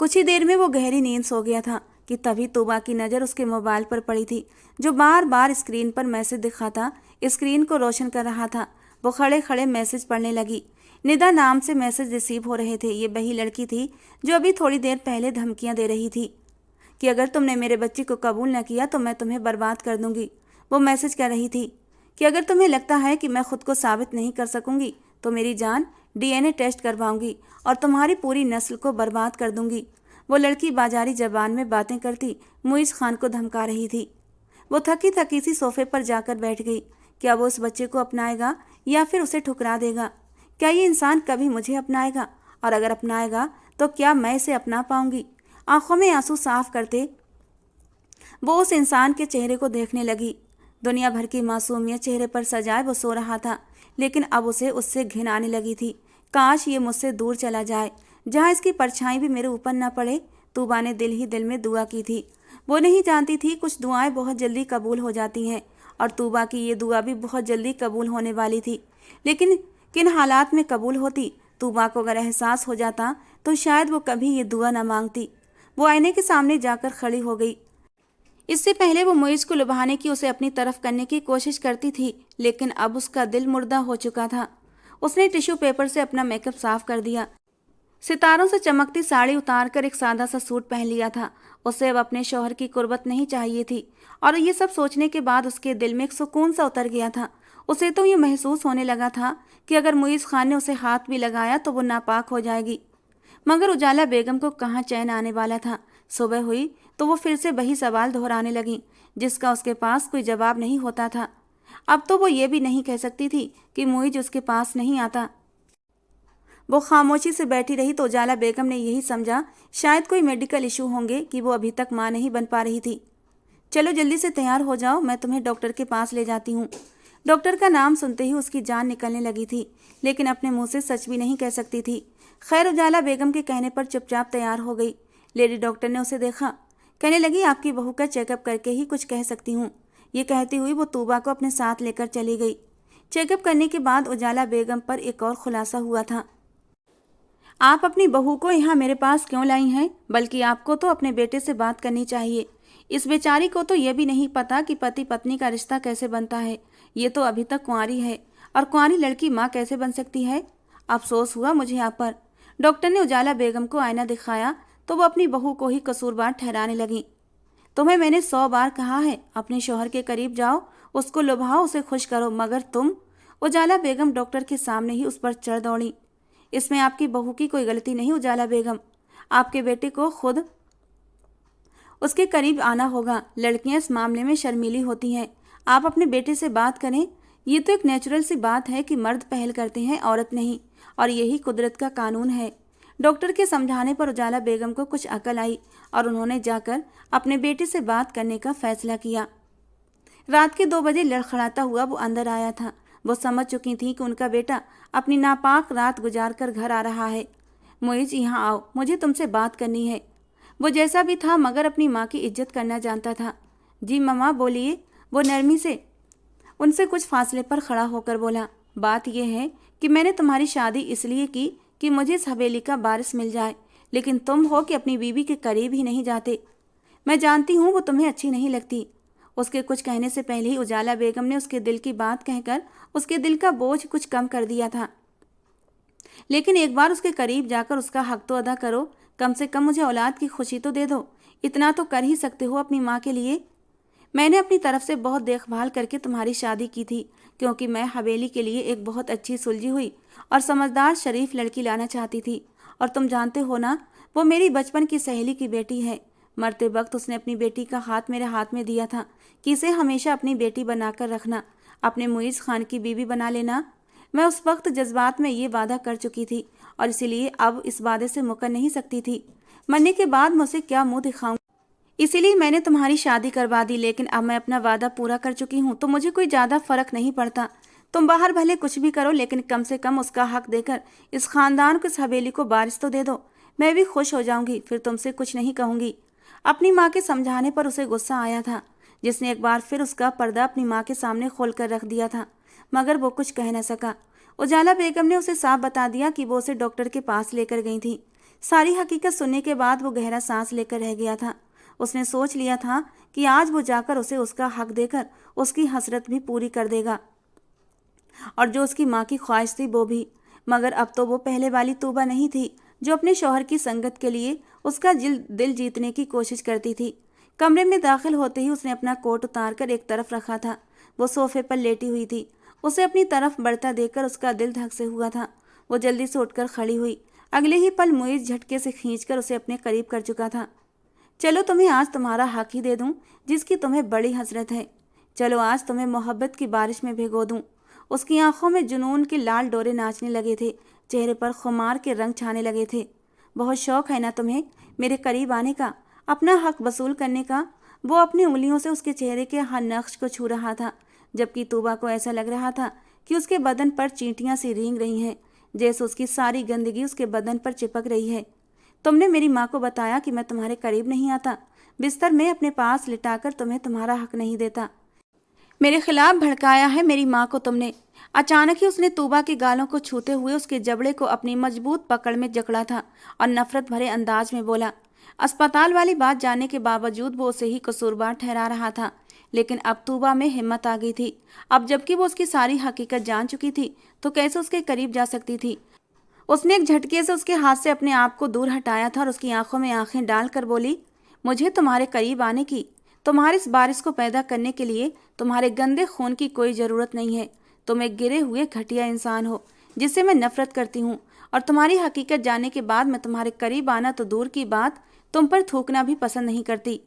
कुछ ही देर में वो गहरी नींद सो गया था कि तभी तूबा की नज़र उसके मोबाइल पर पड़ी थी, जो बार बार स्क्रीन पर मैसेज दिखाता स्क्रीन को रोशन कर रहा था। वो खड़े खड़े मैसेज पढ़ने लगी। निदा नाम से मैसेज रिसीव हो रहे थे। ये वही लड़की थी जो अभी थोड़ी देर पहले धमकियां दे रही थी कि अगर तुमने मेरे बच्चे को कबूल न किया तो मैं तुम्हें बर्बाद कर दूंगी। वो मैसेज कह रही थी कि अगर तुम्हें लगता है कि मैं खुद को साबित नहीं कर सकूंगी तो मेरी जान DNA टेस्ट करवाऊंगी और तुम्हारी पूरी नस्ल को बर्बाद कर दूंगी। वो लड़की बाजारी जबान में बातें करती मुइज़ खान को धमका रही थी। वो थकी थकी सी सोफे पर जाकर बैठ गई। क्या वो उस बच्चे को अपनाएगा या फिर उसे ठुकरा देगा? क्या ये इंसान कभी मुझे अपनाएगा? और अगर अपनाएगा तो क्या मैं इसे अपना पाऊंगी? आंखों में आंसू साफ करते वो उस इंसान के चेहरे को देखने लगी। दुनिया भर की मासूमियत चेहरे पर सजाए वो सो रहा था, लेकिन अब उसे उससे घिन आने लगी थी। काश ये मुझसे दूर चला जाए, जहाँ इसकी परछाई भी मेरे ऊपर न पड़े। तूबा ने दिल ही दिल में दुआ की थी। वो नहीं जानती थी कुछ दुआएं बहुत जल्दी कबूल हो जाती हैं, और तूबा की ये दुआ भी बहुत जल्दी कबूल होने वाली थी। लेकिन किन हालात में कबूल होती? तूबा को अगर एहसास हो जाता तो शायद वो कभी ये दुआ न मांगती। वो आईने के सामने जाकर खड़ी हो गई। इससे पहले वो मुइज़ को लुभाने की, उसे अपनी तरफ करने की कोशिश करती थी, लेकिन अब उसका दिल मुर्दा हो चुका था। उसने टिश्यू पेपर से अपना मेकअप साफ कर दिया, सितारों से चमकती साड़ी उतारकर एक सादा सा सूट पहन लिया था। उसे अब अपने शौहर की कुर्बत नहीं चाहिए थी, और ये सब सोचने के बाद उसके दिल में एक सुकून सा उतर गया था। उसे तो ये महसूस होने लगा था कि अगर मुइज़ खान ने उसे हाथ भी लगाया तो वो नापाक हो जाएगी। मगर उजाला बेगम को कहाँ चैन आने वाला था। सुबह हुई तो वो फिर से वही सवाल दोहराने लगी, जिसका उसके पास कोई जवाब नहीं होता था। अब तो वो ये भी नहीं कह सकती थी कि मुइज़ उसके पास नहीं आता। वो खामोशी से बैठी रही तो उजाला बेगम ने यही समझा शायद कोई मेडिकल इशू होंगे कि वो अभी तक माँ नहीं बन पा रही थी। चलो जल्दी से तैयार हो जाओ, मैं तुम्हें डॉक्टर के पास ले जाती हूँ। डॉक्टर का नाम सुनते ही उसकी जान निकलने लगी थी, लेकिन अपने मुंह से सच भी नहीं कह सकती थी। खैर उजाला बेगम के कहने पर चुपचाप तैयार हो गई। लेडी डॉक्टर ने उसे देखा, कहने लगी आपकी बहू का चेकअप करके ही कुछ कह सकती हूँ। ये कहती हुई वो तूबा को अपने साथ लेकर चली गई। चेकअप करने के बाद उजाला बेगम पर एक और खुलासा हुआ था। आप अपनी बहू को यहाँ मेरे पास क्यों लाई हैं? बल्कि आपको तो अपने बेटे से बात करनी चाहिए। इस बेचारी को तो यह भी नहीं पता कि पति पत्नी का रिश्ता कैसे बनता है। ये तो अभी तक कुंवारी है, और कुंवारी लड़की माँ कैसे बन सकती है? अफसोस हुआ मुझे आप पर। डॉक्टर ने उजाला बेगम को आईना दिखाया तो वो अपनी बहू को ही कसूरवार ठहराने लगी। तुम्हें मैंने 100 बार कहा है अपने शौहर के करीब जाओ, उसको लुभाओ, उसे खुश करो, मगर तुम। उजाला बेगम डॉक्टर के सामने ही उस पर चढ़ दौड़ी। इसमें आपकी बहू की कोई गलती नहीं उजाला बेगम। आपके बेटे को खुद उसके करीब आना होगा। लड़कियां इस मामले में शर्मीली होती हैं। आप अपने बेटे से बात करें। ये तो एक नेचुरल सी बात है कि मर्द पहल करते हैं, औरत नहीं, और यही कुदरत का कानून है। डॉक्टर के समझाने पर उजाला बेगम को कुछ अकल आई और उन्होंने जाकर अपने बेटे से बात करने का फैसला किया। रात के 2 बजे लड़खड़ाता हुआ वो अंदर आया था। वो समझ चुकी थी कि उनका बेटा अपनी नापाक रात गुजार कर घर आ रहा है। मुइज़, यहाँ आओ, मुझे तुमसे बात करनी है। वो जैसा भी था मगर अपनी माँ की इज्जत करना जानता था। जी मम्मा बोलिए, वो नरमी से उनसे कुछ फासले पर खड़ा होकर बोला। बात यह है कि मैंने तुम्हारी शादी इसलिए की कि मुझे इस हवेली का वारिस मिल जाए, लेकिन तुम हो कि अपनी बीवी के करीब ही नहीं जाते। मैं जानती हूँ वो तुम्हें अच्छी नहीं लगती। उसके कुछ कहने से पहले ही उजाला बेगम ने उसके दिल की बात कहकर उसके दिल का बोझ कुछ कम कर दिया था। लेकिन एक बार उसके करीब जाकर उसका हक तो अदा करो, कम से कम मुझे औलाद की खुशी तो दे दो। इतना तो कर ही सकते हो अपनी माँ के लिए। मैंने अपनी तरफ से बहुत देखभाल करके तुम्हारी शादी की थी, क्योंकि मैं हवेली के लिए एक बहुत अच्छी सुलझी हुई और समझदार शरीफ लड़की लाना चाहती थी। और तुम जानते हो ना, वो मेरी बचपन की सहेली की बेटी है। मरते वक्त उसने अपनी बेटी का हाथ मेरे हाथ में दिया था कि इसे हमेशा अपनी बेटी बनाकर रखना, अपने मुइज़ खान की बीवी बना लेना। मैं उस वक्त जज्बात में ये वादा कर चुकी थी और इसीलिए अब इस वादे से मुकर नहीं सकती थी। मरने के बाद मैं उसे क्या मुंह दिखाऊं, इसीलिए मैंने तुम्हारी शादी करवा दी। लेकिन अब मैं अपना वादा पूरा कर चुकी हूँ तो मुझे कोई ज़्यादा फर्क नहीं पड़ता। तुम बाहर भले कुछ भी करो, लेकिन कम से कम उसका हक देकर इस खानदान को, इस हवेली को वारिस तो दे दो। मैं भी खुश हो जाऊंगी, फिर तुमसे कुछ नहीं कहूंगी। अपनी माँ के समझाने पर उसे गुस्सा आया था, जिसने एक बार फिर उसका पर्दा अपनी माँ के सामने खोल कर रख दिया था, मगर वो कुछ कह न सका। उजाला बेगम ने उसे साफ बता दिया कि वो उसे डॉक्टर के पास लेकर गई थी। सारी हकीकत सुनने के बाद वो गहरा सांस लेकर रह गया था। उसने सोच लिया था कि आज वो जाकर उसे उसका हक देकर उसकी हसरत भी पूरी कर देगा, और जो उसकी माँ की ख्वाहिश थी वो भी। मगर अब तो वो पहले वाली तूबा नहीं थी जो अपने शौहर की संगत के लिए उसका दिल जीतने की कोशिश करती थी। कमरे में दाखिल होते ही उसने अपना कोट उतार कर एक तरफ रखा था। वो सोफे पर लेटी हुई थी। उसे अपनी तरफ बढ़ता देखकर उसका दिल धक से हुआ था। वो जल्दी से उठकर खड़ी हुई। अगले ही पल मुइज़ झटके से खींचकर उसे अपने करीब कर चुका था। चलो तुम्हें आज तुम्हारा हक ही दे दूं, जिसकी तुम्हें बड़ी हसरत है। चलो आज तुम्हें मोहब्बत की बारिश में भिगो दूं। उसकी आंखों में जुनून के लाल डोरे नाचने लगे थे, चेहरे पर खुमार के रंग छाने लगे थे। बहुत शौक है ना तुम्हें मेरे करीब आने का, अपना हक वसूल करने का। वो अपनी उंगलियों से उसके चेहरे के हर नक्श को छू रहा था, जबकि तूबा को ऐसा लग रहा था कि उसके बदन पर चींटियां सी रेंग रही हैं, जैसे उसकी सारी गंदगी उसके बदन पर चिपक रही है। तुमने मेरी माँ को बताया कि मैं तुम्हारे करीब नहीं आता, बिस्तर में अपने पास लिटाकर तुम्हें तुम्हारा हक नहीं देता। मेरे खिलाफ भड़काया है मेरी माँ को तुमने। अचानक ही उसने तूबा के गालों को छूते हुए उसके जबड़े को अपनी मजबूत पकड़ में जकड़ा था और नफरत भरे अंदाज में बोला। अस्पताल वाली बात जानने के बावजूद वो उसे ही कसूरवार ठहरा रहा था, लेकिन अब तूबा में हिम्मत आ गई थी। अब जबकि वो उसकी सारी हकीकत जान चुकी थी, तो कैसे उसके करीब जा सकती थी। उसने एक झटके से उसके हाथ से अपने आप को दूर हटाया था और उसकी आंखों में आंखें डालकर बोली, मुझे तुम्हारे करीब आने की, तुम्हारे इस बारिश को पैदा करने के लिए तुम्हारे गंदे खून की कोई ज़रूरत नहीं है। तुम एक गिरे हुए घटिया इंसान हो जिससे मैं नफरत करती हूँ, और तुम्हारी हकीकत जानने के बाद मैं तुम्हारे करीब आना तो दूर की बात, तुम पर थूकना भी पसंद नहीं करती।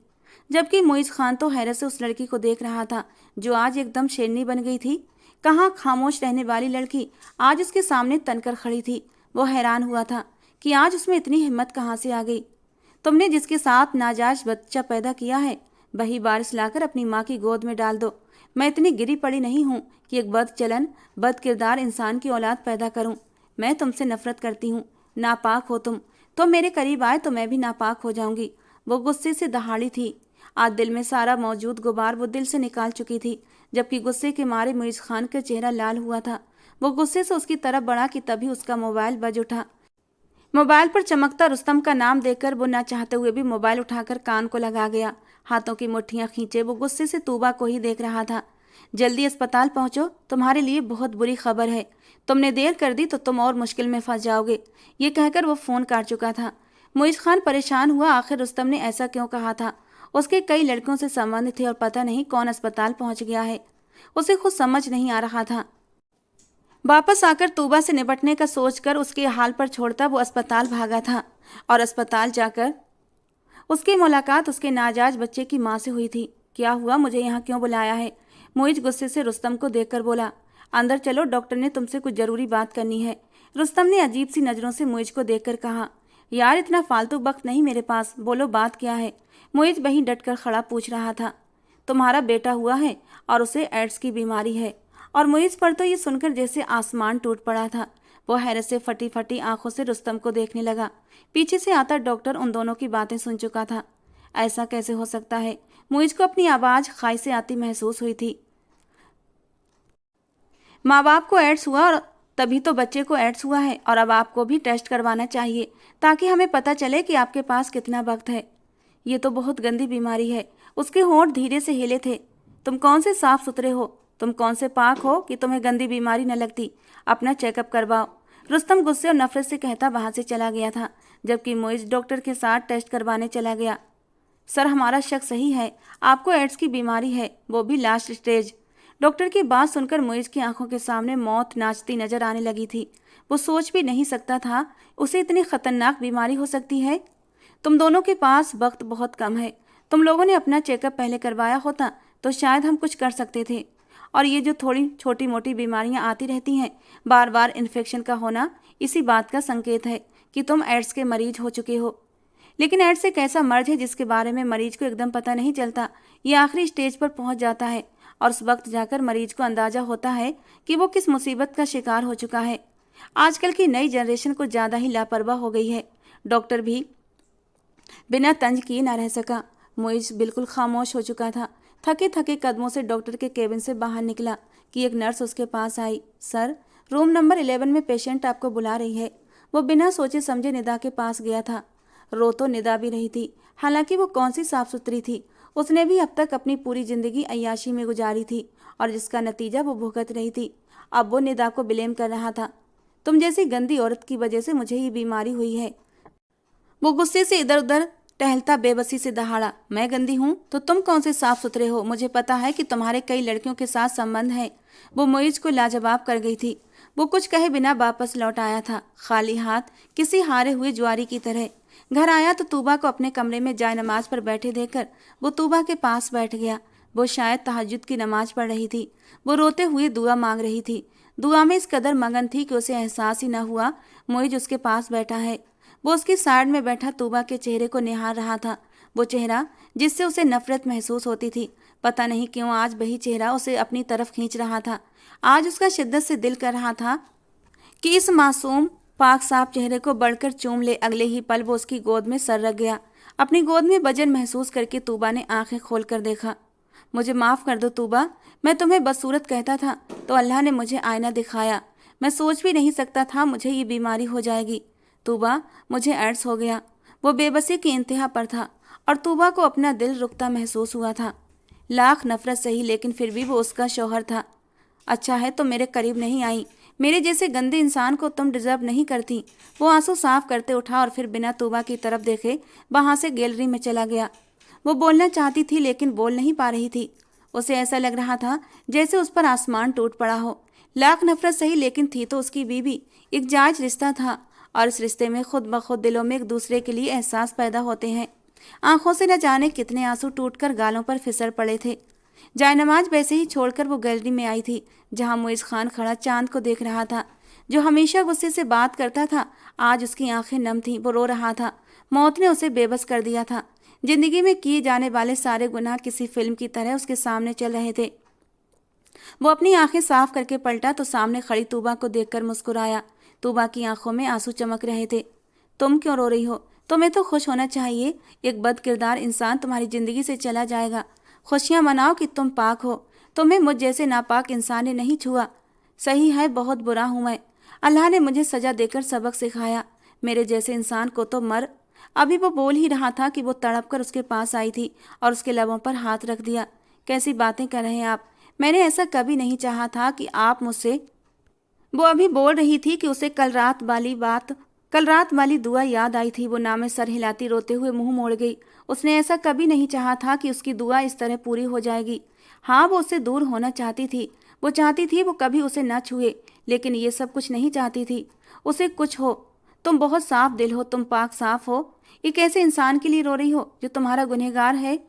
जबकि मुइज़ खान तो हैरत से उस लड़की को देख रहा था जो आज एकदम शेरनी बन गई थी। कहाँ खामोश रहने वाली लड़की आज उसके सामने तनकर खड़ी थी। वो हैरान हुआ था कि आज उसमें इतनी हिम्मत कहाँ से आ गई। तुमने जिसके साथ नाजायज बच्चा पैदा किया है, वही वारिस लाकर अपनी माँ की गोद में डाल दो। मैं इतनी गिरी पड़ी नहीं हूँ कि एक बदचलन, बद किरदार इंसान की औलाद पैदा करूँ। मैं तुमसे नफरत करती हूँ, नापाक हो तुम मेरे करीब आए तो मैं भी नापाक हो जाऊंगी। वो गुस्से से दहाड़ी थी। आज दिल में सारा मौजूद गुबार वो दिल से निकाल चुकी थी, जबकि गुस्से के मारे मुइज़ खान का चेहरा लाल हुआ था। वो गुस्से से उसकी तरफ बढ़ा कि तभी उसका मोबाइल बज उठा। मोबाइल पर चमकता रुस्तम का नाम देखकर वो ना चाहते हुए भी मोबाइल उठाकर कान को लगा गया। हाथों की मुट्ठियां खींचे वो गुस्से से तूबा को ही देख रहा था। जल्दी अस्पताल पहुंचो, तुम्हारे लिए बहुत बुरी खबर है। तुमने देर कर दी तो तुम और मुश्किल में फंस जाओगे। ये कहकर वो फ़ोन काट चुका था। मुइज़ खान परेशान हुआ, आखिर रुस्तम ने ऐसा क्यों कहा था। उसके कई लड़कों से संबंध थे और पता नहीं कौन अस्पताल पहुंच गया है। उसे खुद समझ नहीं आ रहा था। वापस आकर तूबा से निपटने का सोचकर उसके हाल पर छोड़ता वो अस्पताल भागा था, और अस्पताल जाकर उसकी मुलाकात उसके नाजायज बच्चे की माँ से हुई थी। क्या हुआ, मुझे यहाँ क्यों बुलाया है? मुइज़ गुस्से से रुस्तम को देखकर बोला। अंदर चलो, डॉक्टर ने तुमसे कुछ ज़रूरी बात करनी है। रुस्तम ने अजीब सी नज़रों से मुइज़ को देखकर कहा। यार इतना फालतू वक्त नहीं मेरे पास, बोलो बात क्या है? मुइज़ वहीं डटकर खड़ा पूछ रहा था। तुम्हारा बेटा हुआ है और उसे एड्स की बीमारी है। और मुइज़ पर तो ये सुनकर जैसे आसमान टूट पड़ा था। वो हैरत से फटी फटी आंखों से रुस्तम को देखने लगा। पीछे से आता डॉक्टर उन दोनों की बातें सुन चुका था। ऐसा कैसे हो सकता है? मुइज़ को अपनी आवाज़ खाई से आती महसूस हुई थी। माँ बाप को एड्स हुआ और तभी तो बच्चे को एड्स हुआ है, और अब आपको भी टेस्ट करवाना चाहिए ताकि हमें पता चले कि आपके पास कितना वक्त है। ये तो बहुत गंदी बीमारी है। उसके होंठ धीरे से हिले थे। तुम कौन से साफ सुथरे हो, तुम कौन से पाक हो कि तुम्हें गंदी बीमारी न लगती। अपना चेकअप करवाओ। रुस्तम गुस्से और नफरत से कहता वहां से चला गया था, जबकि मोइज डॉक्टर के साथ टेस्ट करवाने चला गया। सर, हमारा शक सही है, आपको एड्स की बीमारी है, वो भी लास्ट स्टेज। डॉक्टर की बात सुनकर मोइज की आंखों के सामने मौत नाचती नजर आने लगी थी। वो सोच भी नहीं सकता था उसे इतनी खतरनाक बीमारी हो सकती है। तुम दोनों के पास वक्त बहुत कम है। तुम लोगों ने अपना चेकअप पहले करवाया होता तो शायद हम कुछ कर सकते थे। और ये जो थोड़ी छोटी मोटी बीमारियां आती रहती हैं, बार बार इन्फेक्शन का होना, इसी बात का संकेत है कि तुम एड्स के मरीज हो चुके हो। लेकिन एड्स एक ऐसा मर्ज है जिसके बारे में मरीज को एकदम पता नहीं चलता। ये आखिरी स्टेज पर पहुंच जाता है और उस वक्त जाकर मरीज को अंदाजा होता है कि वो किस मुसीबत का शिकार हो चुका है। आजकल की नई जनरेशन को ज़्यादा ही लापरवाह हो गई है। डॉक्टर भी बिना तंज किए न रह सका। मोइज बिल्कुल खामोश हो चुका था। थके थके कदमों से डॉक्टर के केबिन से बाहर निकला कि एक नर्स उसके पास आई। सर, रूम नंबर 11 में पेशेंट आपको बुला रही है। वो बिना सोचे समझे निदा के पास गया था। रो तो निदा भी रही थी, हालांकि वो कौन सी साफ सुथरी थी। उसने भी अब तक अपनी पूरी जिंदगी अय्याशी में गुजारी थी और जिसका नतीजा वो भुगत रही थी। अब वो निदा को ब्लेम कर रहा था। तुम जैसी गंदी औरत की वजह से मुझे ये बीमारी हुई है। वो गुस्से से इधर उधर टहलता बेबसी से दहाड़ा। मैं गंदी हूँ तो तुम कौन से साफ सुथरे हो? मुझे पता है कि तुम्हारे कई लड़कियों के साथ संबंध है। वो मोइज को लाजवाब कर गई थी। वो कुछ कहे बिना वापस लौट आया था, खाली हाथ, किसी हारे हुए ज्वारी की तरह। घर आया तो तूबा को अपने कमरे में जाय नमाज पर बैठे देखकर वो तूबा के पास बैठ गया। वो शायद तहज्जुद की नमाज पढ़ रही थी। वो रोते हुए दुआ मांग रही थी। दुआ में इस कदर मगन थी कि उसे एहसास ही न हुआ मोइज उसके पास बैठा है। वो उसकी साइड में बैठा तूबा के चेहरे को निहार रहा था। वो चेहरा जिससे उसे नफरत महसूस होती थी। पता नहीं क्यों आज वही चेहरा उसे अपनी तरफ खींच रहा था। आज उसका शिद्दत से दिल कर रहा था कि इस मासूम पाक साफ चेहरे को बढ़कर चूम ले। अगले ही पल वो उसकी गोद में सर रख गया। अपनी गोद में वजन महसूस करके तूबा ने आंखें खोलकर देखा। मुझे माफ़ कर दो तूबा, मैं तुम्हें बदसूरत कहता था तो अल्लाह ने मुझे आईना दिखाया। मैं सोच भी नहीं सकता था मुझे ये बीमारी हो जाएगी। तूबा, मुझे एड्स हो गया। वो बेबसी की इंतहा पर था और तूबा को अपना दिल रुकता महसूस हुआ था। लाख नफरत सही, लेकिन फिर भी वो उसका शौहर था। अच्छा है तुम मेरे करीब नहीं आई। मेरे जैसे गंदे इंसान को तुम डिजर्व नहीं करती। वो आंसू साफ करते उठा और फिर बिना तूबा की तरफ देखे वहां से गैलरी में चला गया। वो बोलना चाहती थी लेकिन बोल नहीं पा रही थी। उसे ऐसा लग रहा था जैसे उस पर आसमान टूट पड़ा हो। लाख नफरत सही, लेकिन थी तो उसकी बीवी। एक जायज रिश्ता था और इस रिश्ते में खुद ब खुद दिलों में एक दूसरे के लिए एहसास पैदा होते हैं। आंखों से न जाने कितने आंसू टूटकर गालों पर फिसल पड़े थे। जायनमाज वैसे ही छोड़कर वो गैलरी में आई थी जहां मुइज खान खड़ा चांद को देख रहा था। जो हमेशा गुस्से से बात करता था, आज उसकी आंखें नम थीं। वो रो रहा था। मौत ने उसे बेबस कर दिया था। जिंदगी में किए जाने वाले सारे गुनाह किसी फिल्म की तरह उसके सामने चल रहे थे। वो अपनी आंखें साफ करके पलटा तो सामने खड़ी तूबा को देखकर मुस्कुराया। तूबा की आंखों में आंसू चमक रहे थे। तुम क्यों रो रही हो? तुम्हें तो खुश होना चाहिए। एक बद किरदार इंसान तुम्हारी जिंदगी से चला जाएगा। खुशियां मनाओ कि तुम पाक हो। तुम्हें मुझ जैसे नापाक इंसान ने नहीं छुआ। सही है, बहुत बुरा हूं मैं। अल्लाह ने मुझे सजा देकर सबक सिखाया। मेरे जैसे इंसान को तो मर। अभी वो बोल ही रहा था कि वो तड़प कर उसके पास आई थी और उसके लबों पर हाथ रख दिया। कैसी बातें कर रहे हैं आप? मैंने ऐसा कभी नहीं चाहा था कि आप मुझसे। वो अभी बोल रही थी कि उसे कल रात वाली दुआ याद आई थी। वो नामे सर हिलाती रोते हुए मुंह मोड़ गई। उसने ऐसा कभी नहीं चाहा था कि उसकी दुआ इस तरह पूरी हो जाएगी। हाँ, वो उससे दूर होना चाहती थी। वो चाहती थी वो कभी उसे न छुए, लेकिन ये सब कुछ नहीं चाहती थी। उसे कुछ हो। तुम बहुत साफ दिल हो, तुम पाक साफ हो। एक ऐसे इंसान के लिए रो रही हो जो तुम्हारा गुनहगार है।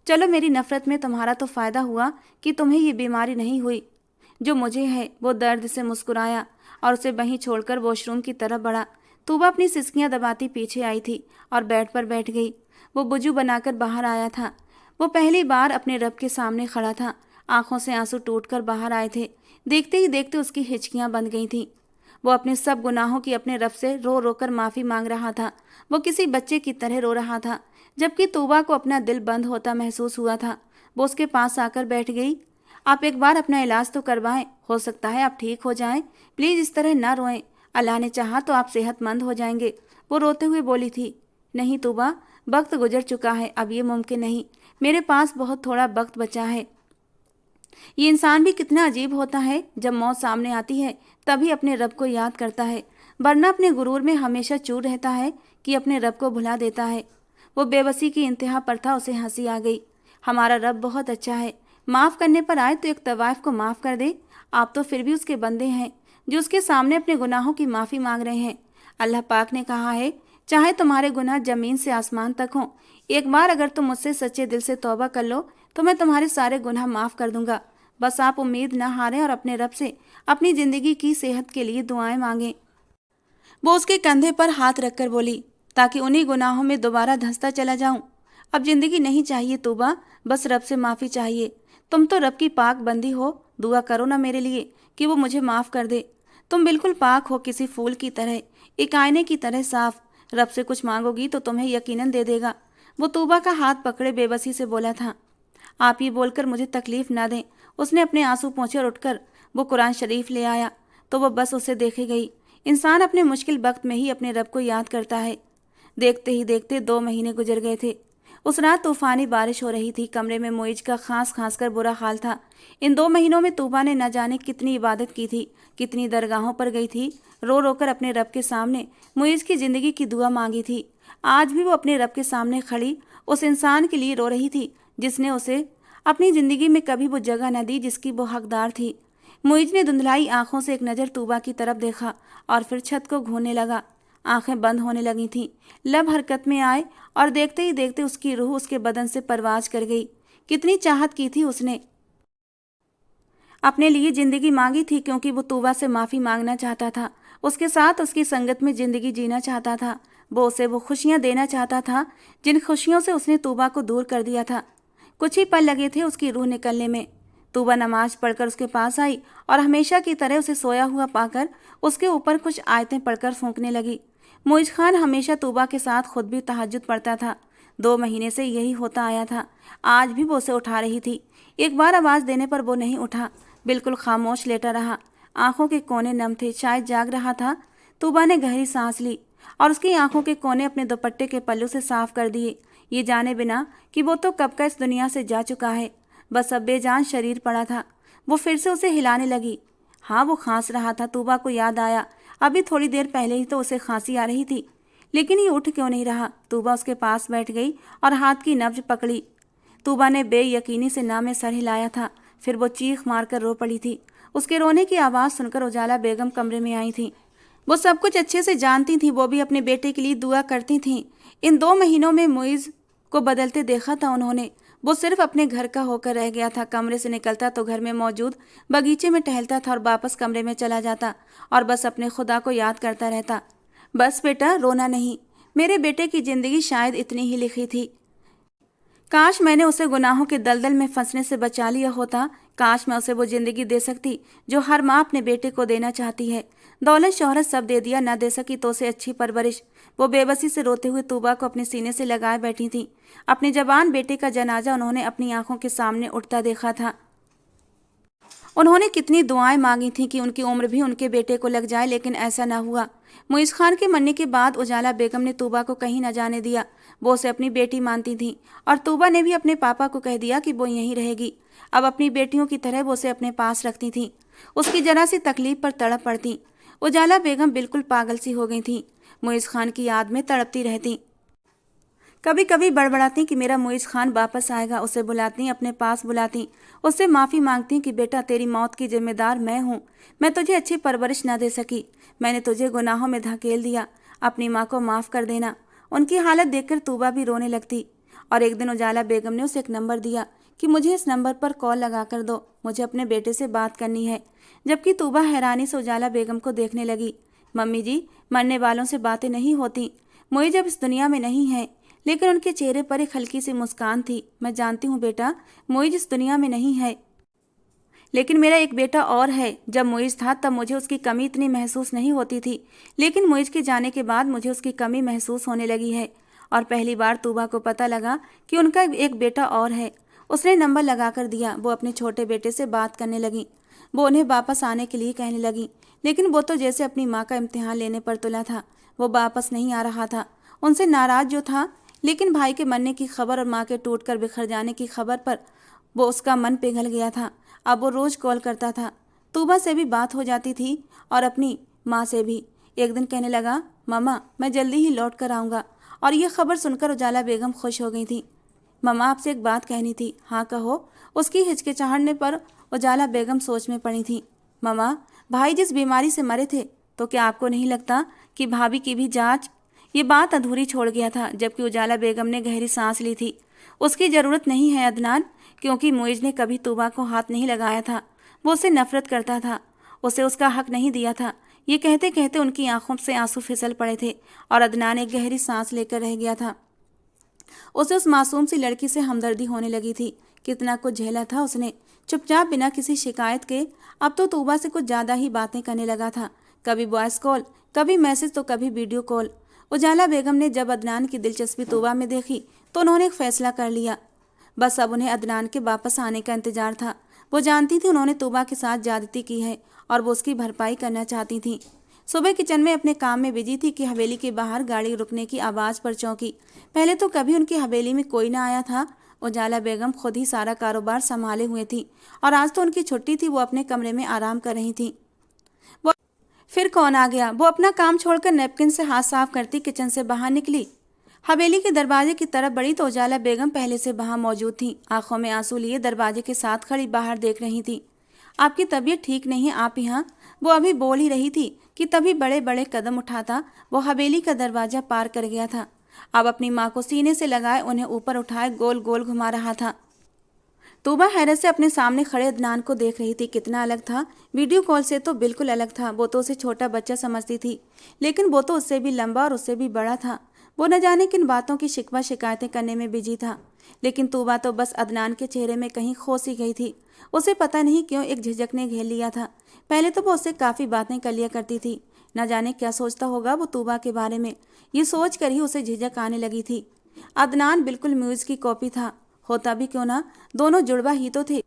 चलो, मेरी नफरत में तुम्हारा तो फायदा हुआ कि तुम्हें ये बीमारी नहीं हुई जो मुझे है। वो दर्द से मुस्कुराया और उसे वहीं छोड़कर वॉशरूम की तरफ बढ़ा। तूबा अपनी सिसकियां दबाती पीछे आई थी और बेड पर बैठ गई। वो बुजू बनाकर बाहर आया था। वो पहली बार अपने रब के सामने खड़ा था। आंखों से आंसू टूटकर बाहर आए थे। देखते ही देखते उसकी हिचकियां बंद गई थीं। वो अपने सब गुनाहों की अपने रब से रो रो कर माफ़ी मांग रहा था। वो किसी बच्चे की तरह रो रहा था। जबकि तूबा को अपना दिल बंद होता महसूस हुआ था। वो उसके पास आकर बैठ गई। आप एक बार अपना इलाज तो करवाएं, हो सकता है आप ठीक हो जाएं। प्लीज़ इस तरह ना रोएं, अल्लाह ने चाहा तो आप सेहतमंद हो जाएंगे। वो रोते हुए बोली थी। नहीं तौबा, वक्त गुजर चुका है, अब ये मुमकिन नहीं। मेरे पास बहुत थोड़ा वक्त बचा है। ये इंसान भी कितना अजीब होता है, जब मौत सामने आती है तभी अपने रब को याद करता है, वरना अपने गुरूर में हमेशा चूर रहता है कि अपने रब को भुला देता है। वो बेबसी की इंतहा पर था, उसे हंसी आ गई। हमारा रब बहुत अच्छा है, माफ़ करने पर आए तो एक तवाइफ को माफ़ कर दे। आप तो फिर भी उसके बंदे हैं जो उसके सामने अपने गुनाहों की माफ़ी मांग रहे हैं। अल्लाह पाक ने कहा है, चाहे तुम्हारे गुनाह ज़मीन से आसमान तक हों, एक बार अगर तुम मुझसे सच्चे दिल से तौबा कर लो तो मैं तुम्हारे सारे गुनाह माफ़ कर दूंगा। बस आप उम्मीद न हारें और अपने रब से अपनी ज़िंदगी की सेहत के लिए दुआएं मांगें। वो उसके कंधे पर हाथ रखकर बोली, ताकि उन्हीं गुनाहों में दोबारा धंसता चला जाऊं। अब जिंदगी नहीं चाहिए तौबा, बस रब से माफ़ी चाहिए। तुम तो रब की पाक बंदी हो, दुआ करो ना मेरे लिए कि वो मुझे माफ़ कर दे। तुम बिल्कुल पाक हो, किसी फूल की तरह, एक आईने की तरह साफ। रब से कुछ मांगोगी तो तुम्हें यकीनन दे देगा। वो तौबा का हाथ पकड़े बेबसी से बोला था। आप ये बोलकर मुझे तकलीफ ना दें। उसने अपने आंसू पोंछे और उठकर वो कुरान शरीफ ले आया तो वो बस उसे देखे गई। इंसान अपने मुश्किल वक्त में ही अपने रब को याद करता है। देखते ही देखते 2 महीने गुजर गए थे। उस रात तूफानी बारिश हो रही थी। कमरे में मोइज का खांस खांस कर बुरा हाल था। इन 2 महीनों में तूबा ने न जाने कितनी इबादत की थी, कितनी दरगाहों पर गई थी, रो रो कर अपने रब के सामने मोइज की ज़िंदगी की दुआ मांगी थी। आज भी वो अपने रब के सामने खड़ी उस इंसान के लिए रो रही थी जिसने उसे अपनी ज़िंदगी में कभी वो जगह न दी जिसकी वो हकदार थी। मुइज ने धुंधलाई आंखों से एक नज़र तूबा की तरफ देखा और फिर छत को घूरने लगा। आंखें बंद होने लगी थीं, लब हरकत में आए और देखते ही देखते उसकी रूह उसके बदन से परवाज कर गई। कितनी चाहत की थी उसने अपने लिए ज़िंदगी मांगी थी, क्योंकि वो तूबा से माफ़ी मांगना चाहता था, उसके साथ उसकी संगत में ज़िंदगी जीना चाहता था। वो उसे वो खुशियाँ देना चाहता था जिन खुशियों से उसने तूबा को दूर कर दिया था। कुछ ही पल लगे थे उसकी रूह निकलने में। तूबा नमाज पढ़कर उसके पास आई और हमेशा की तरह उसे सोया हुआ पाकर उसके ऊपर कुछ आयतें पढ़कर फूंकने लगी। मोइज खान हमेशा तूबा के साथ खुद भी तहज्जुद पढ़ता था। 2 महीने से यही होता आया था। आज भी वो उसे उठा रही थी। एक बार आवाज़ देने पर वो नहीं उठा, बिल्कुल खामोश लेटा रहा। आंखों के कोने नम थे, शायद जाग रहा था। तूबा ने गहरी सांस ली और उसकी आंखों के कोने अपने दुपट्टे के पल्लू से साफ कर दिए, ये जाने बिना कि वो तो कब का इस दुनिया से जा चुका है। बस अब बेजान शरीर पड़ा था। वो फिर से उसे हिलाने लगी। हाँ, वो खांस रहा था। तूबा को याद आया, अभी थोड़ी देर पहले ही तो उसे खांसी आ रही थी, लेकिन ये उठ क्यों नहीं रहा। तूबा उसके पास बैठ गई और हाथ की नब्ज पकड़ी। तूबा ने बेयकीनी से ना में सर हिलाया था, फिर वो चीख मारकर रो पड़ी थी। उसके रोने की आवाज़ सुनकर उजाला बेगम कमरे में आई थी। वो सब कुछ अच्छे से जानती थी, वो भी अपने बेटे के लिए दुआ करती थीं। इन 2 महीनों में मुइज़ को बदलते देखा था उन्होंने। वो सिर्फ अपने घर का होकर रह गया था। कमरे से निकलता तो घर में मौजूद बगीचे में टहलता था और वापस कमरे में चला जाता और बस अपने खुदा को याद करता रहता। बस बेटा, रोना नहीं। मेरे बेटे की ज़िंदगी शायद इतनी ही लिखी थी। काश मैंने उसे गुनाहों के दलदल में फंसने से बचा लिया होता। काश मैं उसे वो ज़िंदगी दे सकती जो हर माँ अपने बेटे को देना चाहती है। दौलत शोहरत सब दे दिया, ना दे सकी तो उसे अच्छी परवरिश। वो बेबसी से रोते हुए तूबा को अपने सीने से लगाए बैठी थी। अपने जवान बेटे का जनाजा उन्होंने अपनी आंखों के सामने उठता देखा था। उन्होंने कितनी दुआएं मांगी थीं कि उनकी उम्र भी उनके बेटे को लग जाए, लेकिन ऐसा ना हुआ। मुइज़ खान के मरने के बाद उजाला बेगम ने तूबा को कहीं न जाने दिया। वो उसे अपनी बेटी मानती थी और तूबा ने भी अपने पापा को कह दिया कि वो यहीं रहेगी। अब अपनी बेटियों की तरह वो उसे अपने पास रखती थी। उसकी जरा सी तकलीफ पर तड़प पड़ती। उजाला बेगम बिल्कुल पागल सी हो गई थी। मुइज़ खान की याद में तड़पती रहती। कभी कभी बड़बड़ाती कि मेरा मुइज़ खान वापस आएगा। उसे बुलाती, अपने पास बुलाती, उससे माफ़ी मांगती कि बेटा, तेरी मौत की जिम्मेदार मैं हूँ। मैं तुझे अच्छी परवरिश ना दे सकी, मैंने तुझे गुनाहों में धकेल दिया। अपनी माँ को माफ़ कर देना। उनकी हालत देखकर तूबा भी रोने लगती। और एक दिन उजाला बेगम ने उसे एक नंबर दिया कि मुझे इस नंबर पर कॉल लगा कर दो, मुझे अपने बेटे से बात करनी है। जबकि तूबा हैरानी से उजाला बेगम को देखने लगी। मम्मी जी, मरने वालों से बातें नहीं होती। मुइज़ अब इस दुनिया में नहीं है, लेकिन उनके चेहरे पर एक हल्की सी मुस्कान थी। मैं जानती हूँ बेटा, मुइज़ इस दुनिया में नहीं है, लेकिन मेरा एक बेटा और है। जब मुइज़ था तब मुझे उसकी कमी इतनी महसूस नहीं होती थी, लेकिन मुइज़ के जाने के बाद मुझे उसकी कमी महसूस होने लगी है। और पहली बार तूबा को पता लगा कि उनका एक बेटा और है। उसने नंबर लगा कर दिया। वो अपने छोटे बेटे से बात करने लगी। वो उन्हें वापस आने के लिए कहने लगी, लेकिन वो तो जैसे अपनी माँ का इम्तिहान लेने पर तुला था। वो वापस नहीं आ रहा था। उनसे नाराज जो था, लेकिन भाई के मरने की खबर और माँ के टूटकर बिखर जाने की खबर पर वो उसका मन पिघल गया था। अब वो रोज़ कॉल करता था। तूबा से भी बात हो जाती थी और अपनी माँ से भी। एक दिन कहने लगा, मम्मा मैं जल्दी ही लौट कर आऊँगा। और ये खबर सुनकर उजाला बेगम खुश हो गई थी। मम्मा आपसे एक बात कहनी थी। हाँ कहो। उसकी हिचकिचाहटने पर उजाला बेगम सोच में पड़ी थी। मम्मा, भाई जिस बीमारी से मरे थे, तो क्या आपको नहीं लगता कि भाभी की भी जांच? ये बात अधूरी छोड़ गया था, जबकि उजाला बेगम ने गहरी सांस ली थी। उसकी ज़रूरत नहीं है अदनान, क्योंकि मुइज़ ने कभी तूबा को हाथ नहीं लगाया था। वो उससे नफरत करता था, उसे उसका हक नहीं दिया था। ये कहते कहते उनकी आंखों से आंसू फिसल पड़े थे और अदनान एक गहरी सांस लेकर रह गया था। उसे उस मासूम सी लड़की से हमदर्दी होने लगी थी। कितना कुछ झेला था उसने, चुपचाप बिना किसी शिकायत के। अब तो तूबा से कुछ ज़्यादा ही बातें करने लगा था। कभी वॉइस कॉल, कभी मैसेज, तो कभी वीडियो कॉल। उजाला बेगम ने जब अदनान की दिलचस्पी तूबा में देखी तो उन्होंने एक फैसला कर लिया। बस अब उन्हें अदनान के वापस आने का इंतजार था। वो जानती थी उन्होंने तूबा के साथ ज्यादती की है और वो उसकी भरपाई करना चाहती थी। सुबह किचन में अपने काम में बिजी थी कि हवेली के बाहर गाड़ी रुकने की आवाज़ पर चौंकी। पहले तो कभी उनकी हवेली में कोई ना आया था। उजाला बेगम खुद ही सारा कारोबार संभाले हुए थी और आज तो उनकी छुट्टी थी। वो अपने कमरे में आराम कर रही थी। वो फिर कौन आ गया? वो अपना काम छोड़कर नैपकिन से हाथ साफ करती किचन से बाहर निकली। हवेली के दरवाजे की तरफ बढ़ी तो उजाला बेगम पहले से वहां मौजूद थी। आंखों में आंसू लिए दरवाजे के साथ खड़ी बाहर देख रही थी। आपकी तबीयत ठीक नहीं है, आप यहाँ? वो अभी बोल ही रही थी कि तभी बड़े बड़े कदम उठाता वो हवेली का दरवाजा पार कर गया था। अब अपनी माँ को सीने से लगाए उन्हें ऊपर उठाए गोल गोल घुमा रहा था। तूबा हैरत से अपने सामने खड़े अदनान को देख रही थी। कितना अलग था, वीडियो कॉल से तो बिल्कुल अलग था। वो तो उसे छोटा बच्चा समझती थी, लेकिन वो तो उससे भी लंबा और उससे भी बड़ा था। वो न जाने किन बातों की शिकवा शिकायतें करने में बिजी था, लेकिन तूबा तो बस अदनान के चेहरे में कहीं खो सी गई थी। उसे पता नहीं क्यों एक झिझक ने घेर लिया था। पहले तो वो उससे काफ़ी बातें कर लिया करती थी। न जाने क्या सोचता होगा वो तूबा के बारे में। ये सोच कर ही उसे झिझक आने लगी थी। अदनान बिल्कुल म्यूज़ की कॉपी था, होता भी क्यों ना, दोनों जुड़वा ही तो थे।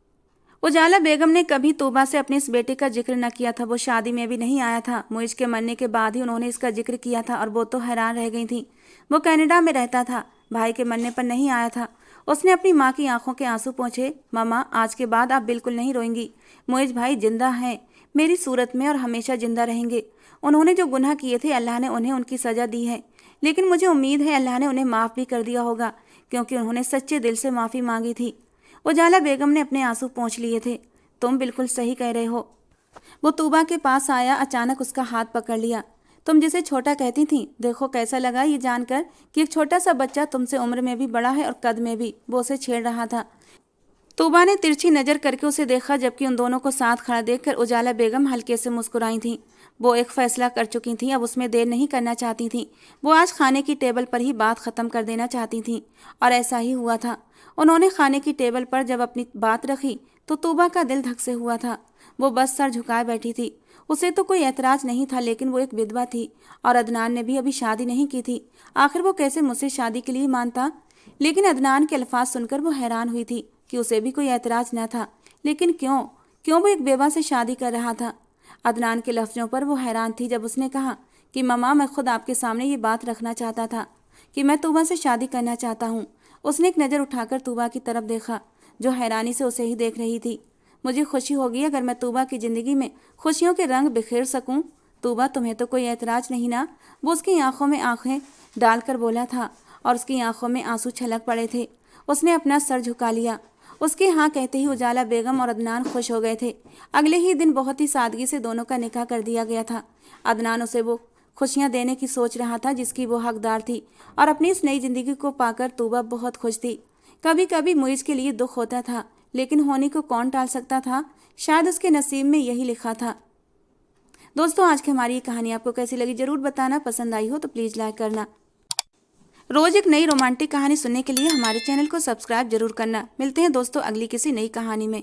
उजाला बेगम ने कभी तूबा से अपने इस बेटे का जिक्र न किया था। वो शादी में भी नहीं आया था। मुइज़ के मरने के बाद ही उन्होंने इसका जिक्र किया था और वो तो हैरान रह गई थी। वो कनाडा में रहता था, भाई के मरने पर नहीं आया था। उसने अपनी माँ की आंखों के आंसू पोंछे। मामा, आज के बाद आप बिल्कुल नहीं रोएंगी। मुइज़ भाई जिंदा हैं मेरी सूरत में और हमेशा जिंदा रहेंगे। उन्होंने जो गुनाह किए थे अल्लाह ने उन्हें उनकी सज़ा दी है, लेकिन मुझे उम्मीद है अल्लाह ने उन्हें माफ़ भी कर दिया होगा, क्योंकि उन्होंने सच्चे दिल से माफ़ी मांगी थी। उजाला बेगम ने अपने आंसू पोंछ लिए थे। तुम बिल्कुल सही कह रहे हो। वो तूबा के पास आया, अचानक उसका हाथ पकड़ लिया। तुम जिसे छोटा कहती थी, देखो कैसा लगा ये जानकर कि एक छोटा सा बच्चा तुमसे उम्र में भी बड़ा है और कद में भी। वो उसे छेड़ रहा था। तूबा ने तिरछी नज़र करके उसे देखा, जबकि उन दोनों को साथ खड़ा देखकर उजाला बेगम हल्के से मुस्कुराई थी। वो एक फैसला कर चुकी थी, अब उसमें देर नहीं करना चाहती थी। वो आज खाने की टेबल पर ही बात ख़त्म कर देना चाहती थी और ऐसा ही हुआ था। उन्होंने खाने की टेबल पर जब अपनी बात रखी तो तूबा का दिल धक से हुआ था। वो बस सर झुकाए बैठी थी। उसे तो कोई ऐतराज़ नहीं था, लेकिन वो एक विधवा थी और अदनान ने भी अभी शादी नहीं की थी। आखिर वो कैसे मुझसे शादी के लिए मानता? लेकिन अदनान के अल्फाज सुनकर वो हैरान हुई थी कि उसे भी कोई ऐतराज़ न था। लेकिन क्यों क्यों वो एक बेवा से शादी कर रहा था? अदनान के लफ्ज़ों पर वो हैरान थी जब उसने कहा कि ममा, मैं खुद आपके सामने ये बात रखना चाहता था कि मैं तूबा से शादी करना चाहता हूँ। उसने एक नज़र उठाकर तूबा की तरफ देखा, जो हैरानी से उसे ही देख रही थी। मुझे खुशी होगी अगर मैं तूबा की ज़िंदगी में खुशियों के रंग बिखेर सकूं। तूबा, तुम्हें तो कोई ऐतराज़ नहीं ना? वो उसकी आंखों में आंखें डालकर बोला था और उसकी आंखों में आंसू छलक पड़े थे। उसने अपना सर झुका लिया। उसके हाँ कहते ही उजाला बेगम और अदनान खुश हो गए थे। अगले ही दिन बहुत ही सादगी से दोनों का निकाह कर दिया गया था। अदनान उसे वो खुशियाँ देने की सोच रहा था जिसकी वो हकदार थी, और अपनी इस नई जिंदगी को पाकर तूबा बहुत खुश थी। कभी कभी मुइज़ के लिए दुख होता था, लेकिन होने को कौन टाल सकता था? शायद उसके नसीब में यही लिखा था। दोस्तों, आज की हमारी ये कहानी आपको कैसी लगी जरूर बताना। पसंद आई हो तो प्लीज़ लाइक करना। रोज़ एक नई रोमांटिक कहानी सुनने के लिए हमारे चैनल को सब्सक्राइब जरूर करना। मिलते हैं दोस्तों अगली किसी नई कहानी में।